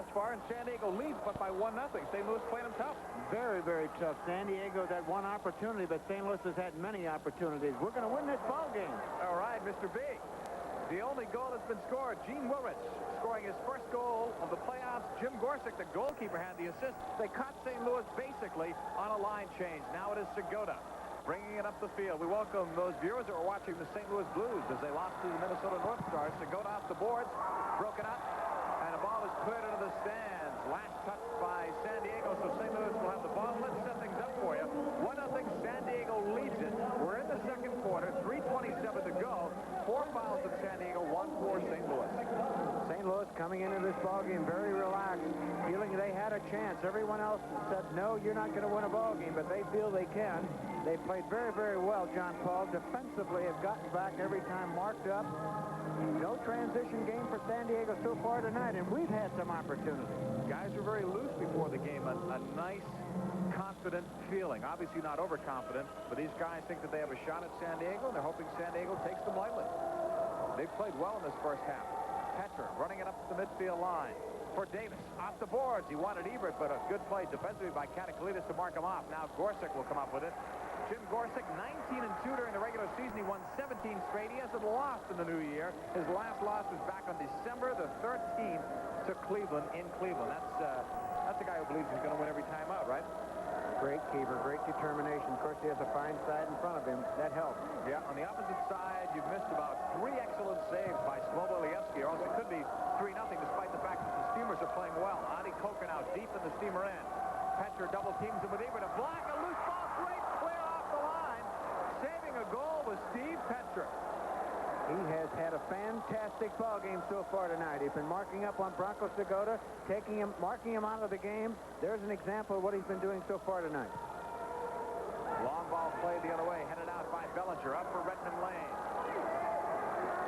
thus far, and San Diego leads, but by 1-0. St. Louis playing them tough. Very, very tough. San Diego had one opportunity, but St. Louis has had many opportunities. We're going to win this ball game. All right, Mr. B. The only goal that's been scored, Gene Wilrich scoring his first goal of the playoffs. Jim Gorsuch, the goalkeeper, had the assist. They caught St. Louis basically on a line change. Now it is Segota bringing it up the field. We welcome those viewers that were watching the St. Louis Blues as they lost to the Minnesota North Stars. Segota off the boards, broken up, and the ball is cleared into the stands. Last touch by San Diego, so St. Louis will have the ball. Let's set things up for you. 1-0, San Diego leads it. We're in the second quarter, 3:27 to go. 4 fouls of San Diego, 1 for St. Louis. St. Louis coming into this ball game very relaxed, feeling they had a chance. Everyone else said, no, you're not going to win a ball game, but they feel they can. They played very, very well, John Paul. Defensively have gotten back every time marked up. No transition game for San Diego so far tonight, and we've had some opportunity. Guys were very loose before the game. A nice, confident feeling. Obviously not overconfident, but these guys think that they have a shot at San Diego, and they're hoping San Diego takes them lightly. They've played well in this first half. Petra running it up to the midfield line for Davis. Off the boards. He wanted Ebert, but a good play defensively by Katakalitis to mark him off. Now Gorsuch will come up with it. Jim Gorsuch, 19-2 during the regular season. He won 17 straight. He hasn't lost in the new year. His last loss was back on December the 13th to Cleveland in Cleveland. That's the guy who believes he's going to win every time out, right? Great keeper, great determination. Of course, he has a fine side in front of him. That helps. Yeah, on the opposite side, you've missed about 3 excellent saves by Slobo Lievsky, or else it could be 3-0, despite the fact that the Steamers are playing well. Adi Koken out deep in the Steamer end. Petra double teams him with Ebert. A block, a loose ball, great clear off the line. Saving a goal was Steve Petra. He has had a fantastic ball game so far tonight. He's been marking up on Bronco Segota, marking him out of the game. There's an example of what he's been doing so far tonight. Long ball played the other way, headed out by Bellinger, up for Redmond Lane.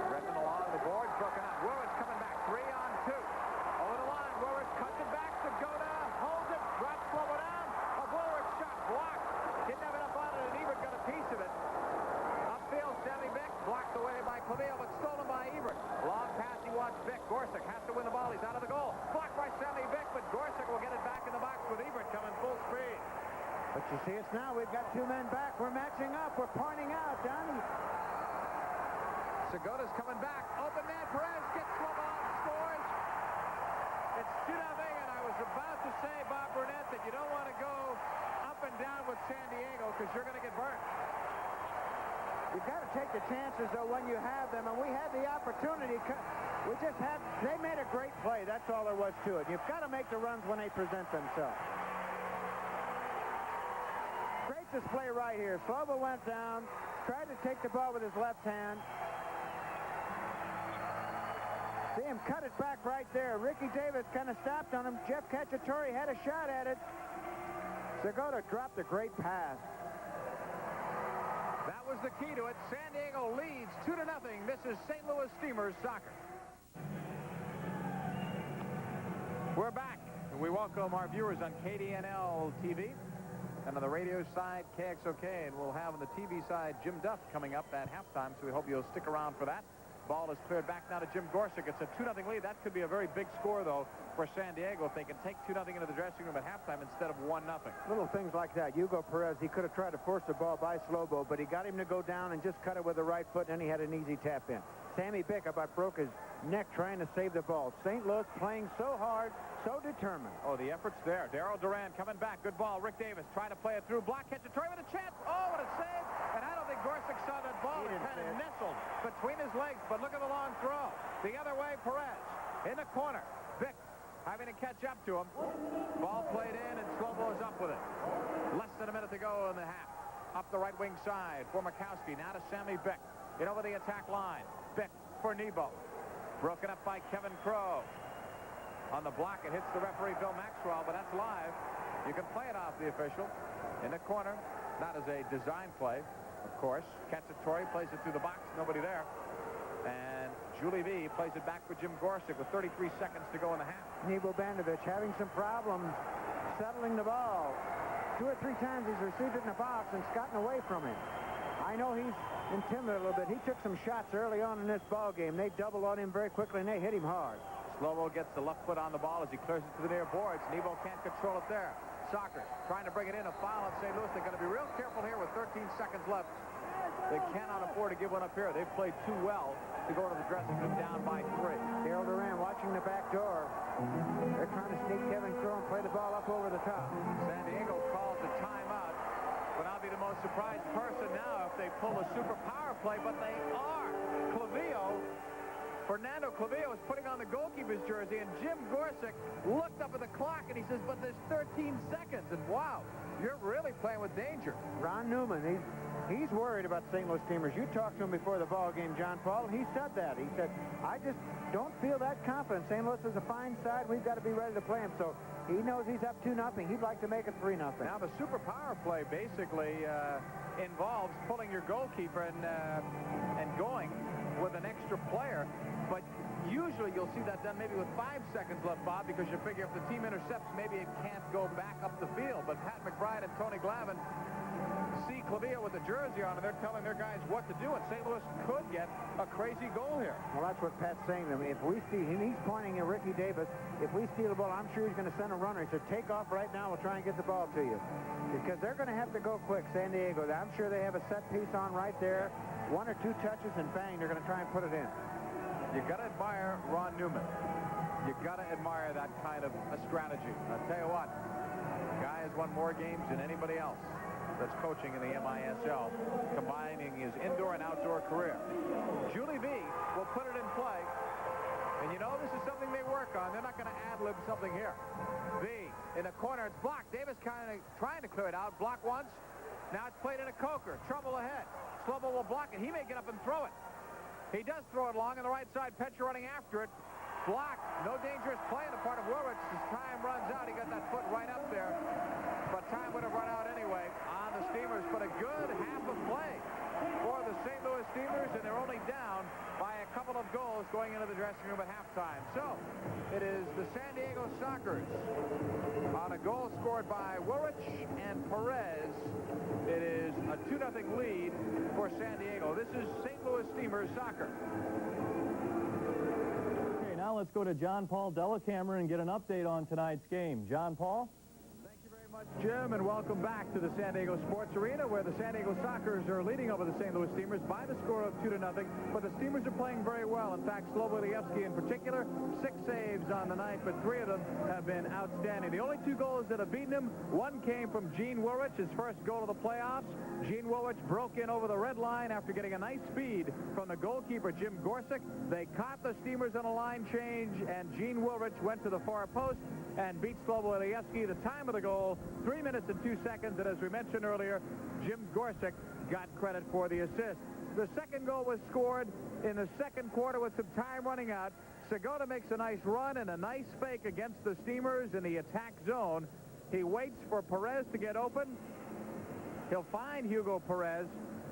Redmond along the boards, broken up. Willrich coming back, 3-on-2. Over the line, Willrich cuts it back. Segota holds it, drops Slobo down. A Willrich shot blocked. Didn't have enough on it, and Ebert got a piece of it. Upfield, Sammy Bick blocked away by Clavio, but stolen by Ebert. Long pass, he wants Bick. Gorsuch has to win the ball. He's out of the goal. Blocked by Sammy Bick, but Gorsuch will get it back in the box with Ebert coming full speed. But you see us now. We've got 2 men back. We're matching up. We're pointing out, Donnie. Segota's coming back. Open man, Perez gets Slobo out and scores. It's 2-0, and I was about to say, Bob Burnett, that you don't want to go up and down with San Diego because you're going to get burnt. You've got to take the chances, though, when you have them, and we had the opportunity. They made a great play. That's all there was to it. You've got to make the runs when they present themselves. Great display right here. Slobo went down, tried to take the ball with his left hand. See him cut it back right there. Ricky Davis kind of stopped on him. Jeff Cacciatore had a shot at it. Segota dropped a great pass. That was the key to it. San Diego leads 2-0. This is St. Louis Steamers soccer. We're back. We welcome our viewers on KDNL TV and on the radio side, KXOK, and we'll have on the TV side Jim Duff coming up at halftime, so we hope you'll stick around for that. Ball is cleared back now to Jim Gorsuch. It's a 2-0 lead. That could be a very big score, though, for San Diego if they can take 2-0 into the dressing room at halftime instead of 1-0. Little things like that. Hugo Perez, he could have tried to force the ball by Slobo, but he got him to go down and just cut it with the right foot, and then he had an easy tap in. Sammy Bick about broke his neck trying to save the ball. St. Louis playing so hard, so determined. Oh, the effort's there. Darryl Duran coming back. Good ball. Rick Davis trying to play it through. Block catch. Troy with a chance. Oh, what a save. And I don't think Gorsuch saw that ball. It kind of nestled between his legs, but look at the long throw. The other way, Perez in the corner. Vick having to catch up to him. Ball played in, and Slobo is up with it. Less than a minute to go in the half. Up the right wing side for Mikowski. Now to Sammy Bick. In over the attack line. Bick for Nebo. Broken up by Kevin Crowe. On the block, it hits the referee, Bill Maxwell, but that's live. You can play it off the official. In the corner, not as a design play, of course. Cacciatore plays it through the box, nobody there. And Julie V plays it back for Jim Gorsuch with 33 seconds to go in the half. Nebo Bandovich having some problems settling the ball. 2 or 3 times he's received it in the box and it's gotten away from him. I know he's intimidated a little bit. He took some shots early on in this ball game. They doubled on him very quickly, and they hit him hard. Slovo gets the left foot on the ball as he clears it to the near boards. Nebo can't control it there. Sockers trying to bring it in. A foul on St. Louis. They're going to be real careful here with 13 seconds left. They cannot afford to give one up here. They've played too well to go to the dressing room down by 3. Harold Duran watching the back door. They're trying to sneak Kevin Crow and play the ball up over the top. San Diego calls a timeout. But I'll be the most surprised person now if they pull a super power play, but they are. Fernando Clavillo is putting on the goalkeeper's jersey, and Jim Gorsuch looked up at the clock and he says, but there's 13 seconds, and wow, you're really playing with danger. Ron Newman, he's worried about St. Louis Steamers. You talked to him before the ball game, John Paul. He said that. He said, I just don't feel that confident. St. Louis is a fine side. We've got to be ready to play him. So he knows he's up 2-0. He'd like to make it 3-0. Now the super power play basically involves pulling your goalkeeper and going with an extra player. But usually you'll see that done maybe with 5 seconds left, Bob, because you figure if the team intercepts, maybe it can't go back up the field. But Pat McBride and Tony Glavine see Clavillo with the jersey on, and they're telling their guys what to do, and St. Louis could get a crazy goal here. Well, that's what Pat's saying to me. If we see him, he's pointing at Ricky Davis. If we steal the ball, I'm sure he's going to send a runner. He said, take off right now. We'll try and get the ball to you. Because they're going to have to go quick, San Diego. I'm sure they have a set piece on right there. 1 or 2 touches, and bang, they're going to try and put it in. You got to admire Ron Newman. You got to admire that kind of a strategy. I'll tell you what, the guy has won more games than anybody else that's coaching in the MISL, combining his indoor and outdoor career. Julie V will put it in play. And you know, this is something they work on. They're not going to ad-lib something here. V in the corner. It's blocked. Davis kind of trying to clear it out. Block once. Now it's played in a Coker. Trouble ahead. Slovo will block it. He may get up and throw it. He does throw it long on the right side. Petcher running after it. Blocked. No dangerous play on the part of Willrich. His time runs out. He got that foot right up there. But time would have run out anyway on the Steamers. But a good half of play for the St. Louis Steamers, and they're only down by a couple of goals going into the dressing room at halftime. So it is the San Diego Sockers on a goal scored by Willrich and Perez. It is a 2-0 lead for San Diego. This is St. Louis Steamers soccer. Okay, now let's go to John Paul Dellacamera and get an update on tonight's game. John Paul? Jim, and welcome back to the San Diego Sports Arena, where the San Diego Sockers are leading over the St. Louis Steamers by the score of 2-0. But the Steamers are playing very well. In fact, Slobodievsky in particular, 6 saves on the night, but 3 of them have been outstanding. The only 2 goals that have beaten him, one came from Gene Willrich, his first goal of the playoffs. Gene Willrich broke in over the red line after getting a nice feed from the goalkeeper, Jim Gorsuch. They caught the Steamers on a line change, and Gene Willrich went to the far post and beat Slobodievsky. The time of the goal, 3 minutes and 2 seconds, and as we mentioned earlier, Jim Gorsuch got credit for the assist. The second goal was scored in the second quarter with some time running out. Segota makes a nice run and a nice fake against the Steamers in the attack zone. He waits for Perez to get open. He'll find Hugo Perez,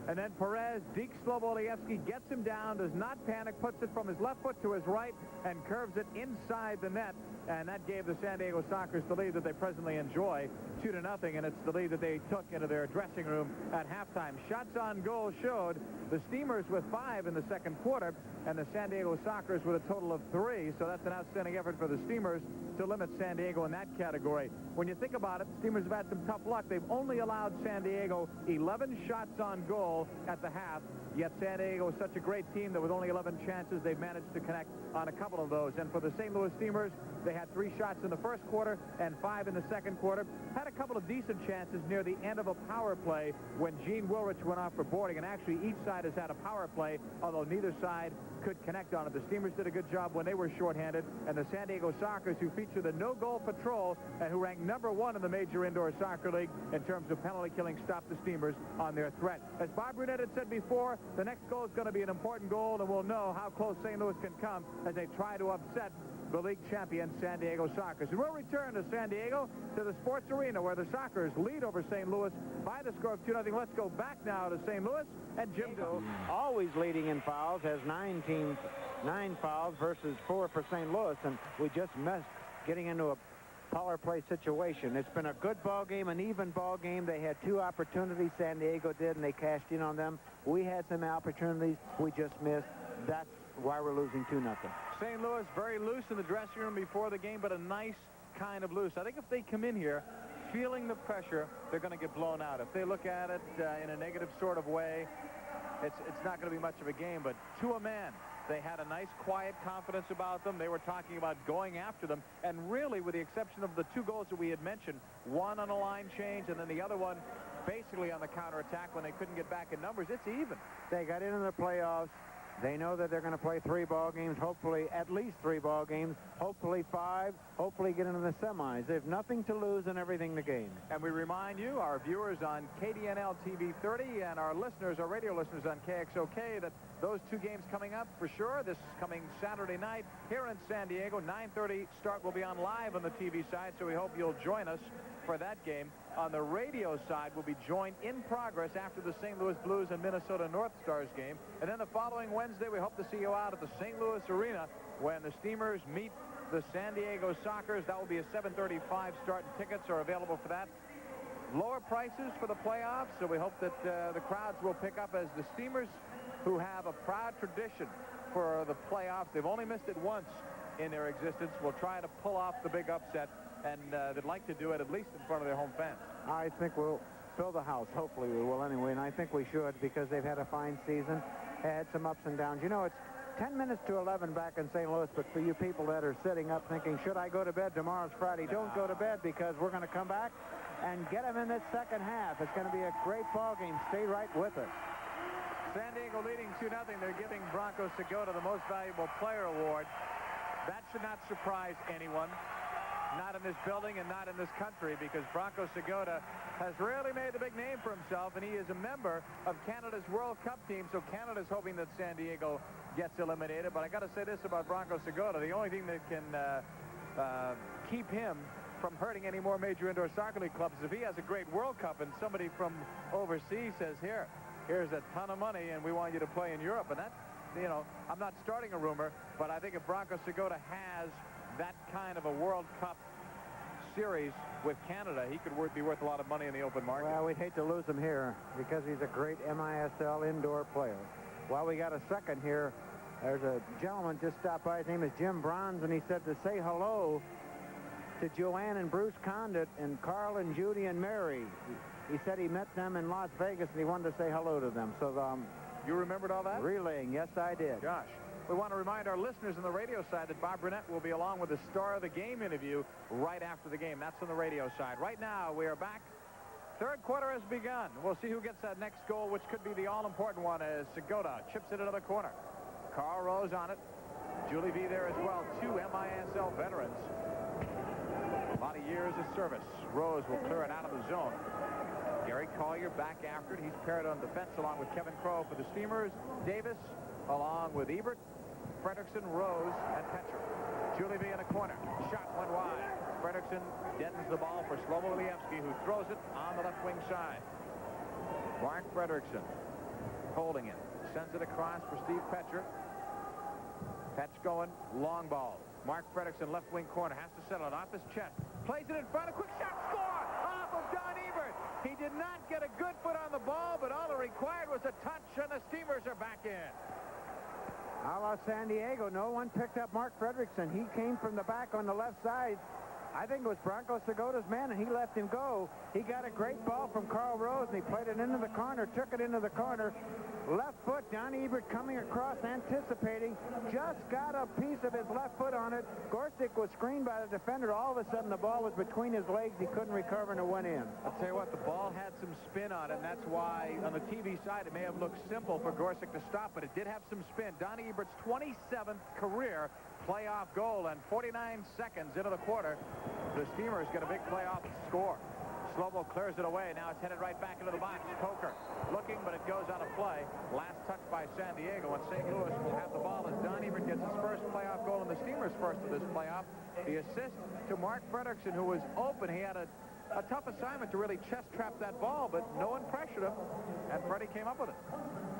and then Perez, Deke Slobodievsky gets him down, does not panic, puts it from his left foot to his right, and curves it inside the net. And that gave the San Diego Sockers the lead that they presently enjoy, 2-0, and it's the lead that they took into their dressing room at halftime. Shots on goal showed the Steamers with 5 in the second quarter, and the San Diego Sockers with a total of 3. So that's an outstanding effort for the Steamers to limit San Diego in that category. When you think about it, the Steamers have had some tough luck. They've only allowed San Diego 11 shots on goal at the half, yet San Diego is such a great team that with only 11 chances, they've managed to connect on a couple of those. And for the St. Louis Steamers, they had 3 shots in the first quarter and 5 in the second quarter. Had a couple of decent chances near the end of a power play when Gene Willrich went off for boarding. And actually, each side has had a power play, although neither side could connect on it. The Steamers did a good job when they were shorthanded, and the San Diego Sockers, who feature the no-goal patrol and who rank #1 in the Major Indoor Soccer League in terms of penalty killing, stopped the Steamers on their threat. As Bob Brunette had said before, the next goal is going to be an important goal, and we'll know how close St. Louis can come as they try to upset the league champion San Diego Sockers. And we'll return to San Diego, to the Sports Arena, where the Sockers lead over St. Louis by the score of 2-0. Let's go back now to St. Louis and Jim Doe. Always leading in fouls, has 9 teams, 9 fouls versus 4 for St. Louis, and we just missed getting into a power play situation. It's been a good ball game, an even ball game. They had 2 opportunities, San Diego did, and they cashed in on them. We had some opportunities, we just missed. That's why we're losing 2-0. St. Louis very loose in the dressing room before the game, but a nice kind of loose. I think if they come in here feeling the pressure, they're going to get blown out. If they look at it in a negative sort of way, it's not going to be much of a game. But to a man, they had a nice, quiet confidence about them. They were talking about going after them. And really, with the exception of the 2 goals that we had mentioned, one on a line change and then the other one basically on the counterattack when they couldn't get back in numbers, it's even. They got into the playoffs. They know that they're going to play 3 ball games, hopefully at least 3 ball games, hopefully 5, hopefully get into the semis. They have nothing to lose and everything to gain. And we remind you, our viewers on KDNL TV 30 and our listeners, our radio listeners on KXOK, that those 2 games coming up for sure. This coming Saturday night here in San Diego, 9:30 start will be on live on the TV side, so we hope you'll join us for that game. On the radio side, we'll be joined in progress after the St. Louis Blues and Minnesota North Stars game. And then the following Wednesday, we hope to see you out at the St. Louis Arena when the Steamers meet the San Diego Sockers. That will be a 7:35 start, and tickets are available for that. Lower prices for the playoffs, so we hope that the crowds will pick up as the Steamers, who have a proud tradition for the playoffs. They've only missed it once in their existence. Will try to pull off the big upset, and they'd like to do it at least in front of their home fans. I think we'll fill the house. Hopefully we will anyway, and I think we should because they've had a fine season. They had some ups and downs. You know, it's 10 minutes to 11 back in St. Louis, but for you people that are sitting up thinking, should I go to bed? Tomorrow's Friday. Don't go to bed because we're going to come back and get them in this second half. It's going to be a great ball game. Stay right with us. San Diego leading 2-0. They're giving Branko Segota the Most Valuable Player Award. That should not surprise anyone, not in this building and not in this country, because Branko Segota has really made a big name for himself, and he is a member of Canada's World Cup team, so Canada's hoping that San Diego gets eliminated. But I got to say this about Branko Segota. The only thing that can keep him from hurting any more major indoor soccer league clubs is if he has a great World Cup and somebody from overseas says, here's a ton of money and we want you to play in Europe. And that, you know, I'm not starting a rumor, but I think if Branko Segota has that kind of a World Cup series with Canada, he could be worth a lot of money in the open market. Well, we'd hate to lose him here because he's a great MISL indoor player. While we got a second here, there's a gentleman just stopped by. His name is Jim Bronze, and he said to say hello to Joanne and Bruce Condit and Carl and Judy and Mary. He said he met them in Las Vegas, and he wanted to say hello to them. So, you remembered all that? Relaying, yes, I did. Gosh. We want to remind our listeners on the radio side that Bob Burnett will be along with the Star of the Game interview right after the game. That's on the radio side. Right now, we are back. Third quarter has begun. We'll see who gets that next goal, which could be the all-important one as Segota chips it into the corner. Carl Rose on it. Julie V there as well. 2 MISL veterans. A lot of years of service. Rose will clear it out of the zone. Gary Collier back after it. He's paired on defense along with Kevin Crowe for the Steamers. Davis along with Ebert, Fredrickson, Rose, and Petcher. Julie V in the corner. Shot went wide. Fredrickson deadens the ball for Slobo Lievsky, who throws it on the left wing side. Mark Fredrickson holding it. Sends it across for Steve Petcher. Petch going. Long ball. Mark Fredrickson, left wing corner. Has to settle it off his chest. Plays it in front. A quick shot. Score! Off of Don Ebert. He did not get a good foot on the ball, but all it required was a touch, and the Steamers are back in. A la San Diego, no one picked up Mark Fredrickson. He came from the back on the left side. I think it was Branko Segota's man, and he let him go. He got a great ball from Carl Rose, and he played it into the corner, took it into the corner. Left foot, Don Ebert coming across, anticipating, just got a piece of his left foot on it. Gorstick was screened by the defender. All of a sudden, the ball was between his legs. He couldn't recover, and it went in. I'll tell you what, the ball had some spin on it, and that's why on the TV side it may have looked simple for Gorstick to stop, but it did have some spin. Don Ebert's 27th career playoff goal, and 49 seconds into the quarter, the Steamers get a big playoff score. Slobo clears it away. Now it's headed right back into the box. Coker looking, but it goes out of play. Last touch by San Diego, and St. Louis will have the ball as Don Ebert gets his first playoff goal and the Steamers' first of this playoff. The assist to Mark Fredrickson, who was open. He had a tough assignment to really chest trap that ball, but no one pressured him, and Freddie came up with it.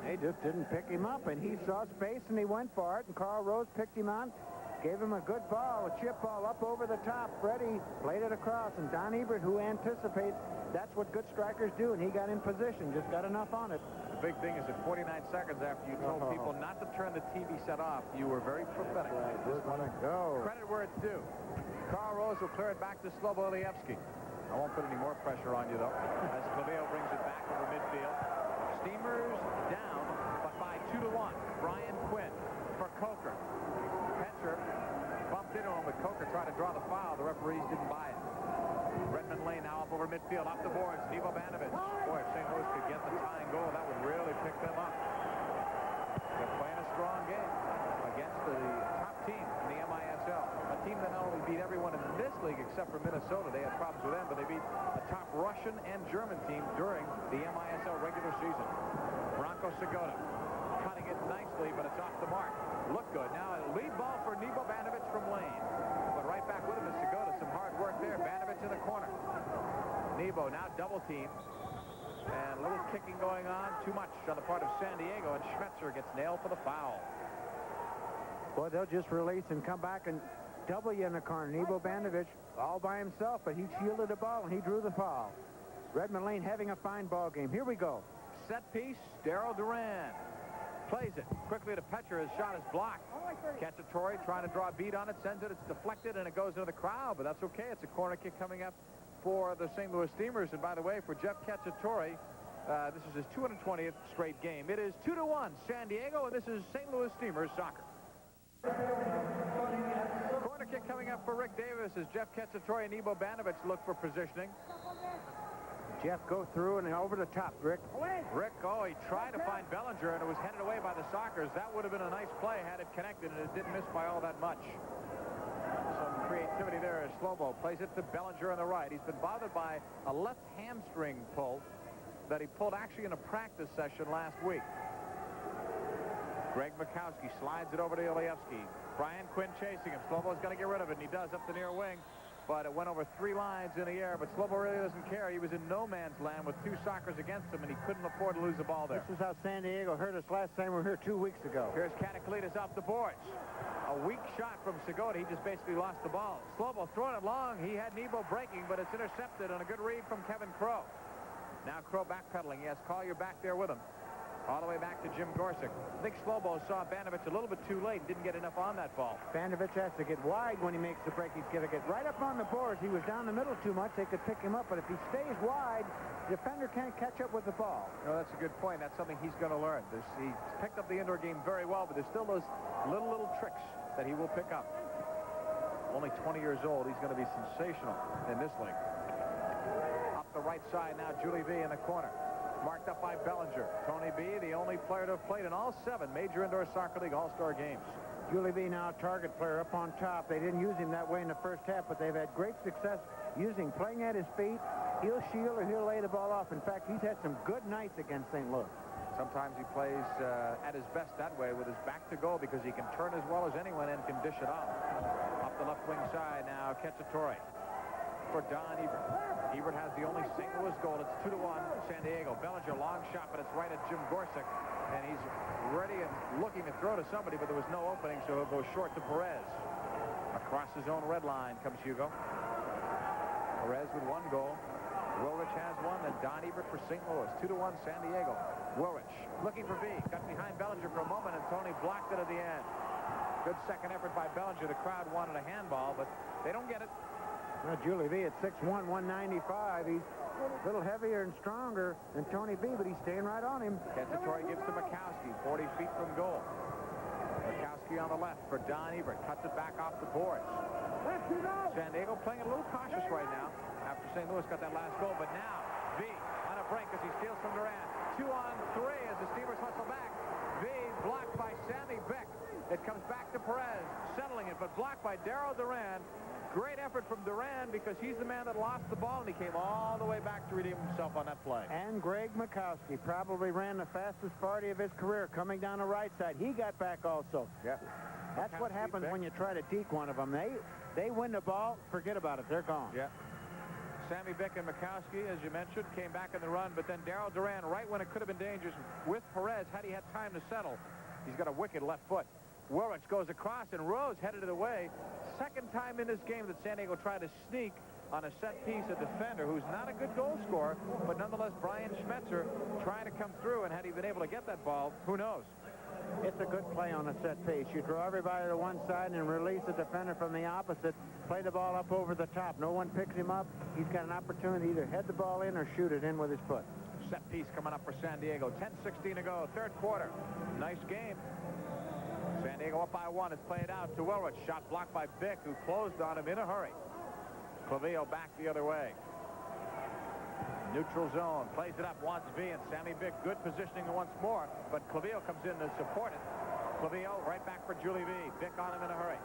They just didn't pick him up, and he saw space, and he went for it, and Carl Rose picked him on. Gave him a good ball, a chip ball up over the top. Freddie played it across, and Don Ebert, who anticipates, that's what good strikers do, and he got in position, just got enough on it. the big thing is that 49 seconds after you told people not to turn the TV set off, you were very prophetic. We're going to go. Credit where it's due. Carl Rose will clear it back to Slobo Olievsky. I won't put any more pressure on you, though, as Clavio brings it back over midfield. Steamers down, but by 2-1. Brian Quinn for Coker. Petcher bumped into him, but Coker tried to draw the foul. The referees didn't buy it. Redmond Lane now up over midfield, off the boards. Nivo Banovich. Boy, if St. Louis could get the tying goal, that would really pick them up. They're playing a strong game against the top team in the MISL. A team that not only beat everyone in this league except for Minnesota. They had problems with them, but they beat a top Russian and German team during the MISL regular season. Branko Segota cutting it nicely, but it's off the mark. Look good. Now a lead ball for Nivo Banovich from Lane. But right back with him is Segota. Some hard work there. Banovich in the corner. Nivo now double team. And a little kicking going on. Too much on the part of San Diego. And Schmetzer gets nailed for the foul. Well, they'll just release and come back and double you in the corner. Nivo Banovich all by himself, but he shielded the ball and he drew the foul. Redmond Lane having a fine ball game. Here we go. Set piece. Daryl Duran plays it quickly to Petcher. His shot is blocked. Cacciatore trying to draw a beat on it, sends it, it's deflected, and it goes into the crowd, but that's okay. It's a corner kick coming up for the St. Louis Steamers. And by the way, for Jeff Cacciatore, this is his 220th straight game. It is 2-1 San Diego, and this is St. Louis Steamers soccer. Corner kick coming up for Rick Davis as Jeff Cacciatore and Nivo Banovich look for positioning. Jeff, go through and over the top, Rick. Rick, he tried to find Bellinger, and it was headed away by the Sockers. That would have been a nice play had it connected, and it didn't miss by all that much. Some creativity there as Slobo plays it to Bellinger on the right. He's been bothered by a left hamstring pull that he pulled actually in a practice session last week. Greg Mikowski slides it over to Olievsky. Brian Quinn chasing him. Slobo's got to get rid of it, and he does up the near wing. But it went over 3 lines in the air. But Slobo really doesn't care. He was in no man's land with 2 Sockers against him, and he couldn't afford to lose the ball there. This is how San Diego hurt us last time we were here 2 weeks ago. Here's Katakalitis off the boards. A weak shot from Segota. He just basically lost the ball. Slobo throwing it long. He had Nivo breaking, but it's intercepted on a good read from Kevin Crow. Now Crow backpedaling. He has Collier back there with him. All the way back to Jim Gorsuch. I think Slobo saw Banovich a little bit too late and didn't get enough on that ball. Banovich has to get wide when he makes the break. He's going to get right up on the boards. He was down the middle too much. They could pick him up, but if he stays wide, the defender can't catch up with the ball. No, that's a good point. That's something he's going to learn. He's picked up the indoor game very well, but there's still those little tricks that he will pick up. Only 20 years old. He's going to be sensational in this league. Up the right side now, Julie V in the corner. Marked up by Bellinger. Tony B, the only player to have played in all 7 major indoor soccer league all-star games. Julie B now a target player up on top. They didn't use him that way in the first half, but they've had great success playing at his feet. He'll shield or he'll lay the ball off. In fact, he's had some good nights against St. Louis. Sometimes he plays at his best that way with his back to goal because he can turn as well as anyone and can dish it off. Up the left wing side now, Cacciatore for Don Ebert. Ebert has the only St. Louis goal. It's 2-1 San Diego. Bellinger, long shot, but it's right at Jim Gorsuch. And he's ready and looking to throw to somebody, but there was no opening, so he'll go short to Perez. Across his own red line comes Hugo. Perez with 1 goal. Wilrich has 1, then Don Ebert for St. Louis. 2-1 San Diego. Wilrich looking for V. Got behind Bellinger for a moment, and Tony blocked it at the end. Good second effort by Bellinger. The crowd wanted a handball, but they don't get it. Now, Julie V at 6'1", 195. He's a little heavier and stronger than Tony B, but he's staying right on him. Cacciatore gives to Mikowski, 40 feet from goal. Mikowski on the left for Don Ebert. Cuts it back off the boards. San Diego playing a little cautious right now after St. Louis got that last goal. But now, V on a break as he steals from Durant. 2-on-3 as the Steamers hustle back. V blocked by Sammy Beck. It comes back to Perez, settling it, but blocked by Daryl Duran. Great effort from Duran because he's the man that lost the ball, and he came all the way back to redeem himself on that play. And Greg Mikowski probably ran the fastest 40 of his career coming down the right side. He got back also. Yeah. That's what happens when you try to deke one of them. They win the ball, forget about it. They're gone. Yeah. Sammy Beck and Mikowski, as you mentioned, came back in the run, but then Daryl Duran, right when it could have been dangerous with Perez, had he had time to settle, he's got a wicked left foot. Wilrich goes across, and Rose headed it away. Second time in this game that San Diego tried to sneak on a set piece, a defender who's not a good goal scorer, but nonetheless, Brian Schmetzer trying to come through, and had he been able to get that ball, who knows? It's a good play on a set piece. You draw everybody to one side and release the defender from the opposite. Play the ball up over the top. No one picks him up. He's got an opportunity to either head the ball in or shoot it in with his foot. Set piece coming up for San Diego. 10:16 to go, third quarter. Nice game. San Diego up by 1. It's played out to Wilrich. Shot blocked by Bick, who closed on him in a hurry. Clavillo back the other way. Neutral zone. Plays it up. Wants V, and Sammy Bick good positioning once more. But Clavillo comes in to support it. Clavillo right back for Julie V. Bick on him in a hurry.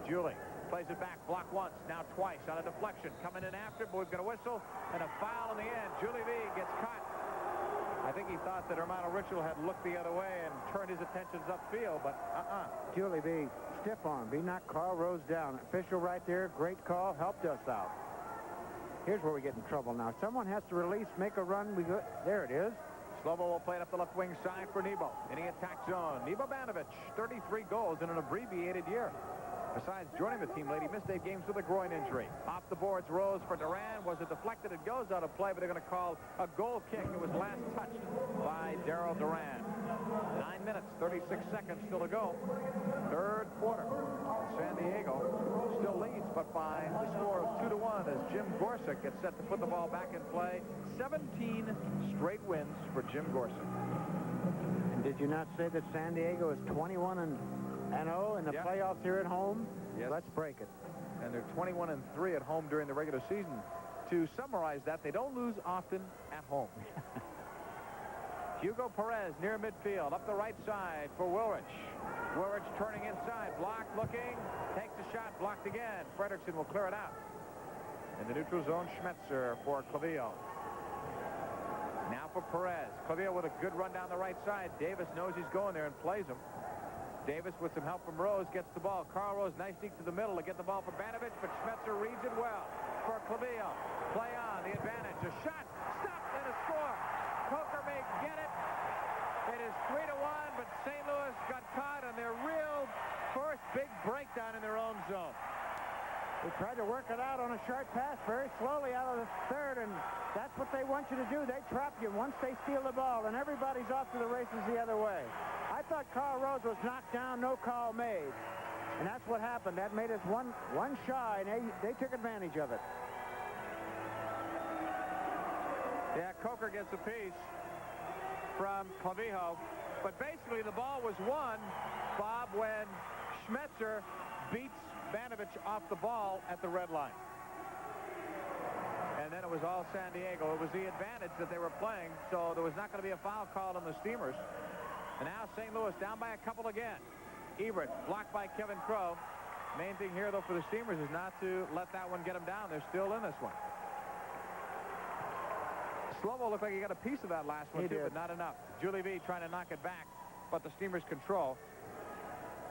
Julie plays it back. Block once. Now twice on a deflection. Coming in after, but we've got a whistle and a foul in the end. Julie V gets caught. I think he thought that Hermano Ritual had looked the other way and turned his attentions upfield, but Julie B, stiff arm. He knocked Carl Rose down. Official right there. Great call. Helped us out. Here's where we get in trouble now. Someone has to release, make a run. There it is. Slovo will play it up the left wing side for Nebo in the attack zone. Nebo Banovich, 33 goals in an abbreviated year. Besides joining the team late, he missed 8 games with a groin injury. Off the boards, Rose for Duran. Was it deflected? It goes out of play, but they're going to call a goal kick. It was last touched by Daryl Duran. 9 minutes, 36 seconds still to go. Third quarter. San Diego still leads, but by the score of 2-1 as Jim Gorsuch gets set to put the ball back in play. 17 straight wins for Jim Gorsuch. And did you not say that San Diego is 21-0 in the playoffs here at home? Yes. Let's break it. And they're 21-3 at home during the regular season. To summarize that, they don't lose often at home. Hugo Perez near midfield, up the right side for Wilrich. Wilrich turning inside, blocked, looking, takes a shot, blocked again. Fredrickson will clear it out. In the neutral zone, Schmetzer for Clavillo. Now for Perez. Clavillo with a good run down the right side. Davis knows he's going there and plays him. Davis with some help from Rose gets the ball. Carl Rose, nice deke to the middle to get the ball for Banovich, but Schmetzer reads it well for Clavillo. Play on, the advantage. A shot, stopped, and a score. Coker may get it. It is 3-1, but St. Louis got caught on their real first big breakdown in their own zone. They tried to work it out on a short pass very slowly out of the third, and that's what they want you to do. They trap you once they steal the ball, and everybody's off to the races the other way. I thought Carl Rose was knocked down, no call made. And that's what happened. That made us one shy, and they took advantage of it. Yeah, Coker gets a piece from Clavillo. But basically the ball was won, Bob, when Schmetzer beats Banovich off the ball at the red line. And then it was all San Diego. It was the advantage that they were playing, so there was not going to be a foul called on the Steamers. And now St. Louis down by a couple again. Ebert blocked by Kevin Crowe. Main thing here, though, for the Steamers is not to let that one get them down. They're still in this one. Slovo looked like he got a piece of that last one, too, but not enough. Julie V trying to knock it back, but the Steamers control.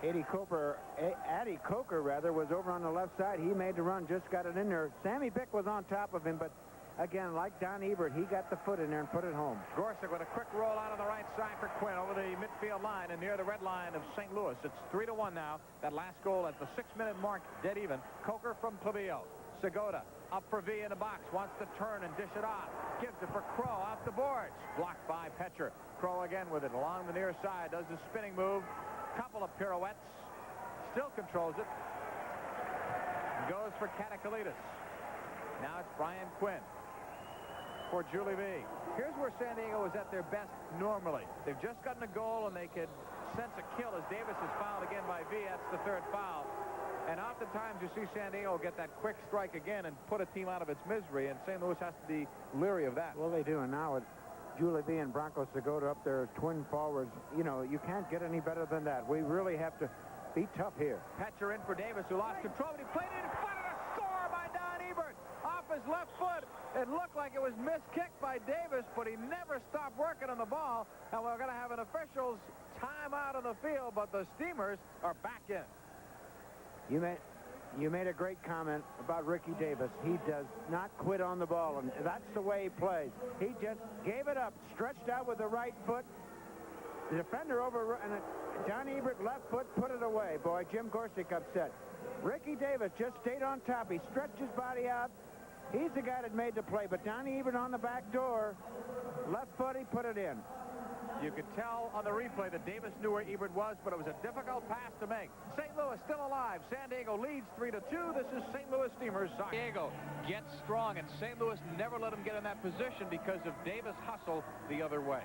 Addy Coker, was over on the left side. He made the run, just got it in there. Sammy Bick was on top of him, but again, like Don Ebert, he got the foot in there and put it home. Gorsuch with a quick roll out on the right side for Quinn over the midfield line and near the red line of St. Louis. It's 3-1 now. That last goal at the 6-minute mark, dead even. Coker from Clavillo. Segota up for V in the box. Wants to turn and dish it off. Gives it for Crowe off the boards. Blocked by Petcher. Crowe again with it along the near side. Does the spinning move. Couple of pirouettes. Still controls it. Goes for Katakalitis. Now it's Brian Quinn for Julie V. Here's where San Diego is at their best normally. They've just gotten a goal and they could sense a kill as Davis is fouled again by V. That's the third foul. And oftentimes you see San Diego get that quick strike again and put a team out of its misery, and St. Louis has to be leery of that. Well, they do, and now with Julie V and Bronco Segota up there as twin forwards, you know, you can't get any better than that. We really have to be tough here. Petcher in for Davis, who lost control, but he played it in front of a score by Don Ebert. Off his left foot. It looked like it was miskicked by Davis, but he never stopped working on the ball. And we're going to have an official's timeout on the field, but the Steamers are back in. You made a great comment about Ricky Davis. He does not quit on the ball, and that's the way he plays. He just gave it up, stretched out with the right foot. The defender over, and John Ebert left foot put it away. Boy, Jim Gorsuch upset. Ricky Davis just stayed on top. He stretched his body out. He's the guy that made the play, but Donnie Ebert on the back door, left foot, he put it in. You could tell on the replay that Davis knew where Ebert was, but it was a difficult pass to make. St. Louis still alive. San Diego leads 3-2. This is St. Louis Steamers. San Diego gets strong, and St. Louis never let him get in that position because of Davis' hustle the other way.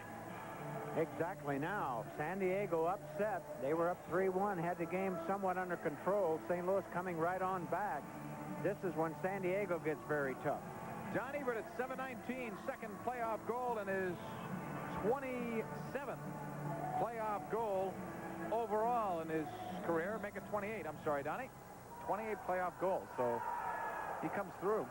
Exactly. Now, San Diego upset. They were up 3-1, had the game somewhat under control. St. Louis coming right on back. This is when San Diego gets very tough. John Ebert at 7:19, second playoff goal, and his 27th playoff goal overall in his career. Make it 28. I'm sorry, Donnie. 28 playoff goals. So he comes through,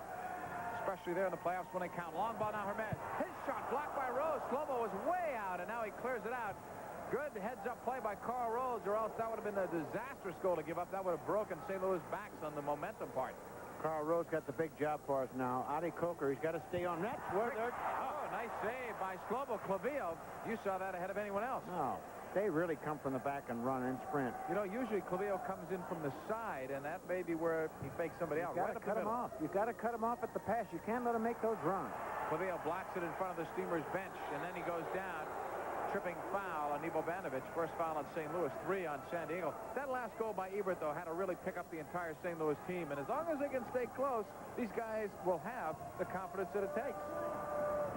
especially there in the playoffs when they count. Long ball now, Hermes. His shot blocked by Rose. Slobo was way out, and now he clears it out. Good heads-up play by Carl Rose, or else that would have been a disastrous goal to give up. That would have broken St. Louis' backs on the momentum part. Carl Rose got the big job for us now. Adi Coker, he's got to stay on net. Oh, nice save by Slobo. Clavillo, you saw that ahead of anyone else. No, they really come from the back and run and sprint. You know, usually Clavillo comes in from the side, and that may be where he fakes somebody out. You've got to cut him off. You've got to cut him off at the pass. You can't let him make those runs. Clavillo blocks it in front of the Steamers bench, and then he goes down. Tripping foul on Ivo Banovich. First foul on St. Louis, 3 on San Diego. That last goal by Ebert, though, had to really pick up the entire St. Louis team. And as long as they can stay close, these guys will have the confidence that it takes.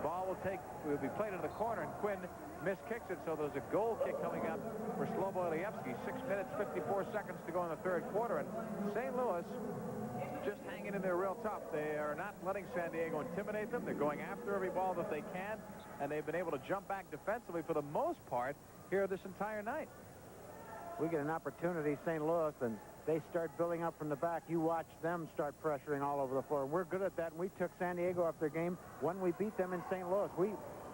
Ball will be played into the corner, and Quinn miskicks it, so there's a goal kick coming up for Slobo Ilievsky. 6 minutes, 54 seconds to go in the third quarter. And St. Louis just hanging in there real tough. They are not letting San Diego intimidate them. They're going after every ball that they can, and they've been able to jump back defensively for the most part here this entire night. We get an opportunity, St. Louis, and they start building up from the back. You watch them start pressuring all over the floor. We're good at that, and we took San Diego off their game when we beat them in St. Louis. We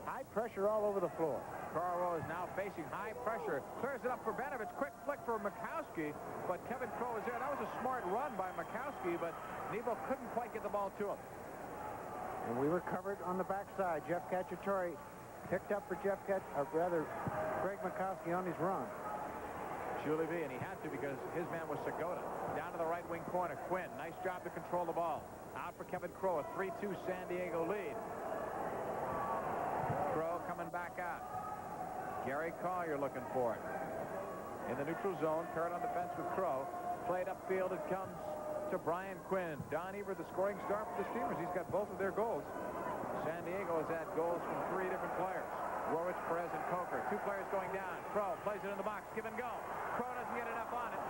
high pressure all over the floor. Carl Rose now facing high pressure. Clears it up for Banovich. Quick flick for Mikowski, but Kevin Crowe was there. That was a smart run by Mikowski, but Nebo couldn't quite get the ball to him. And we were covered on the backside. Jeff Cacciatore picked up for Greg Mikowski on his run. Julie V, and he had to because his man was Segota. Down to the right wing corner. Quinn, nice job to control the ball. Out for Kevin Crowe, a 3-2 San Diego lead. Crowe coming back out. Gary Collier looking for it. In the neutral zone, Curran on the fence with Crowe. Played upfield, it comes to Brian Quinn. Don Ebert, the scoring star for the Steamers. He's got both of their goals. San Diego has had goals from 3 different players. Warwich, Perez, and Coker. 2 players going down. Crowe plays it in the box. Give and go. Crowe doesn't get enough on it.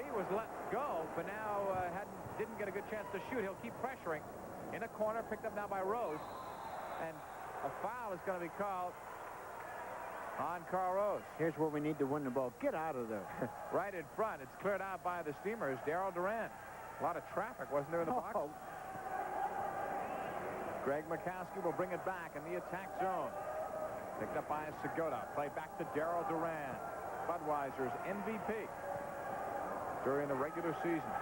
V was let go, but now didn't get a good chance to shoot. He'll keep pressuring. In a corner, picked up now by Rose. And a foul is going to be called on Carl Rose. Here's where we need to win the ball. Get out of there. Right in front. It's cleared out by the Steamers. Darryl Durant. A lot of traffic, wasn't there, in the box? Greg Mikowski will bring it back in the attack zone. Picked up by Segota. Play back to Darryl Durant. Budweiser's MVP during the regular season.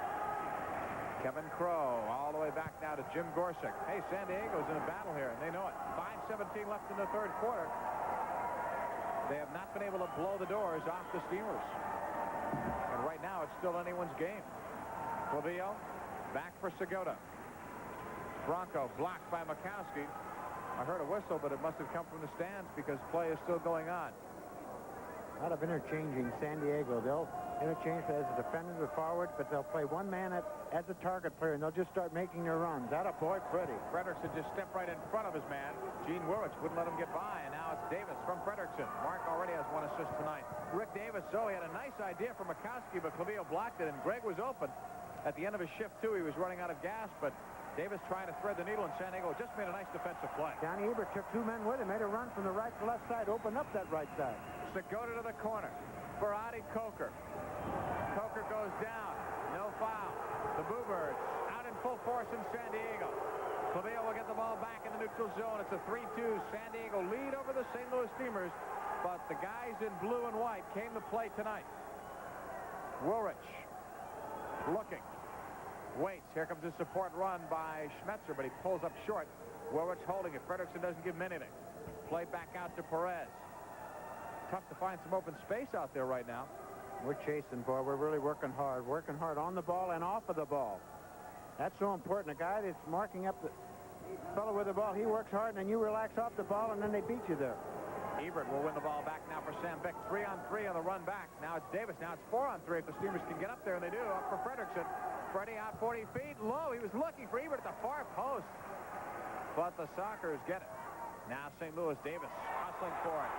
Kevin Crowe all the way back now to Jim Gorsuch. Hey, San Diego's in a battle here, and they know it. 5:17 left in the third quarter. They have not been able to blow the doors off the Steamers. And right now, it's still anyone's game. Clavillo back for Segota. Bronco blocked by Mikowski. I heard a whistle, but it must have come from the stands because play is still going on. A lot of interchanging San Diego. They'll interchange as a defender to forward, but they'll play one man as a target player, and they'll just start making their runs. Atta boy, Freddie. Frederickson just stepped right in front of his man. Gene Warwich wouldn't let him get by, and now it's Davis from Frederickson. Mark already has 1 assist tonight. Rick Davis, he had a nice idea for Mikowski, but Clavillo blocked it, and Greg was open. At the end of his shift, too, he was running out of gas, but Davis trying to thread the needle, and San Diego just made a nice defensive play. Donnie Ebert took 2 men with him, made a run from the right to left side, opened up that right side. Segota to the corner for Adi Coker. Coker goes down. No foul. The Bluebirds out in full force in San Diego. Clavillo will get the ball back in the neutral zone. It's a 3-2 San Diego lead over the St. Louis Steamers, but the guys in blue and white came to play tonight. Woolrich looking. Waits. Here comes his support run by Schmetzer, but he pulls up short. Woolrich holding it. Frederickson doesn't give him anything. Play back out to Perez. Tough to find some open space out there right now. We're chasing, boy. We're really working hard on the ball and off of the ball. That's so important. A guy that's marking up the fellow with the ball, he works hard, and then you relax off the ball, and then they beat you there. Ebert will win the ball back now for Sam Bick. 3-on-3 on the run back. Now it's Davis. Now it's 4-on-3 if the Steamers can get up there, and they do. Up for Fredrickson. Freddie out 40 feet. Low. He was looking for Ebert at the far post. But the Sockers get it. Now St. Louis, Davis hustling for it.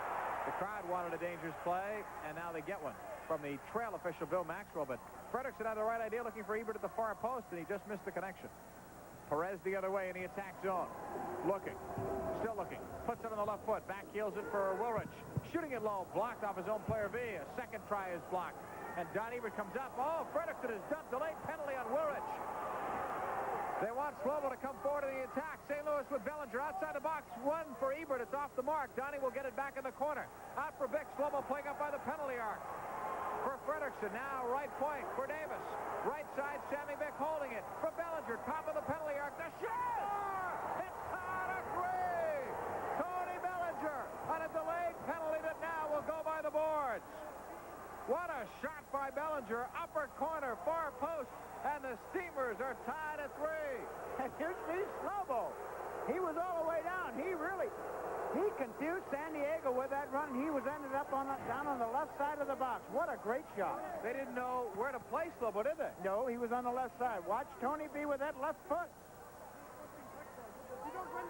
The crowd wanted a dangerous play, and now they get one from the trail official, Bill Maxwell. But Fredrickson had the right idea, looking for Ebert at the far post, and he just missed the connection. Perez the other way in the attack zone. Looking. Still looking. Puts it on the left foot. Back heels it for Woolrich. Shooting it low. Blocked off his own player V. A second try is blocked. And Don Ebert comes up. Oh, Fredrickson is dumped. Delayed penalty on Woolrich. They want Slovo to come forward to the attack. St. Louis with Bellinger outside the box. One for Ebert. It's off the mark. Donnie will get it back in the corner. Out for Bick. Slovo playing up by the penalty arc. For Fredrickson. Now right point for Davis. Right side, Sammy Bick holding it. For Bellinger. Top of the penalty arc. The shot! It's caught a three! Tony Bellinger on a delayed penalty that now will go by the boards. What a shot by Bellinger. Upper corner, far post. And the Steamers are tied at 3. And here's Steve Slovo. He was all the way down. He confused San Diego with that run. He was ended up down on the left side of the box. What a great shot. They didn't know where to place Slovo, did they? No, he was on the left side. Watch Tony B with that left foot.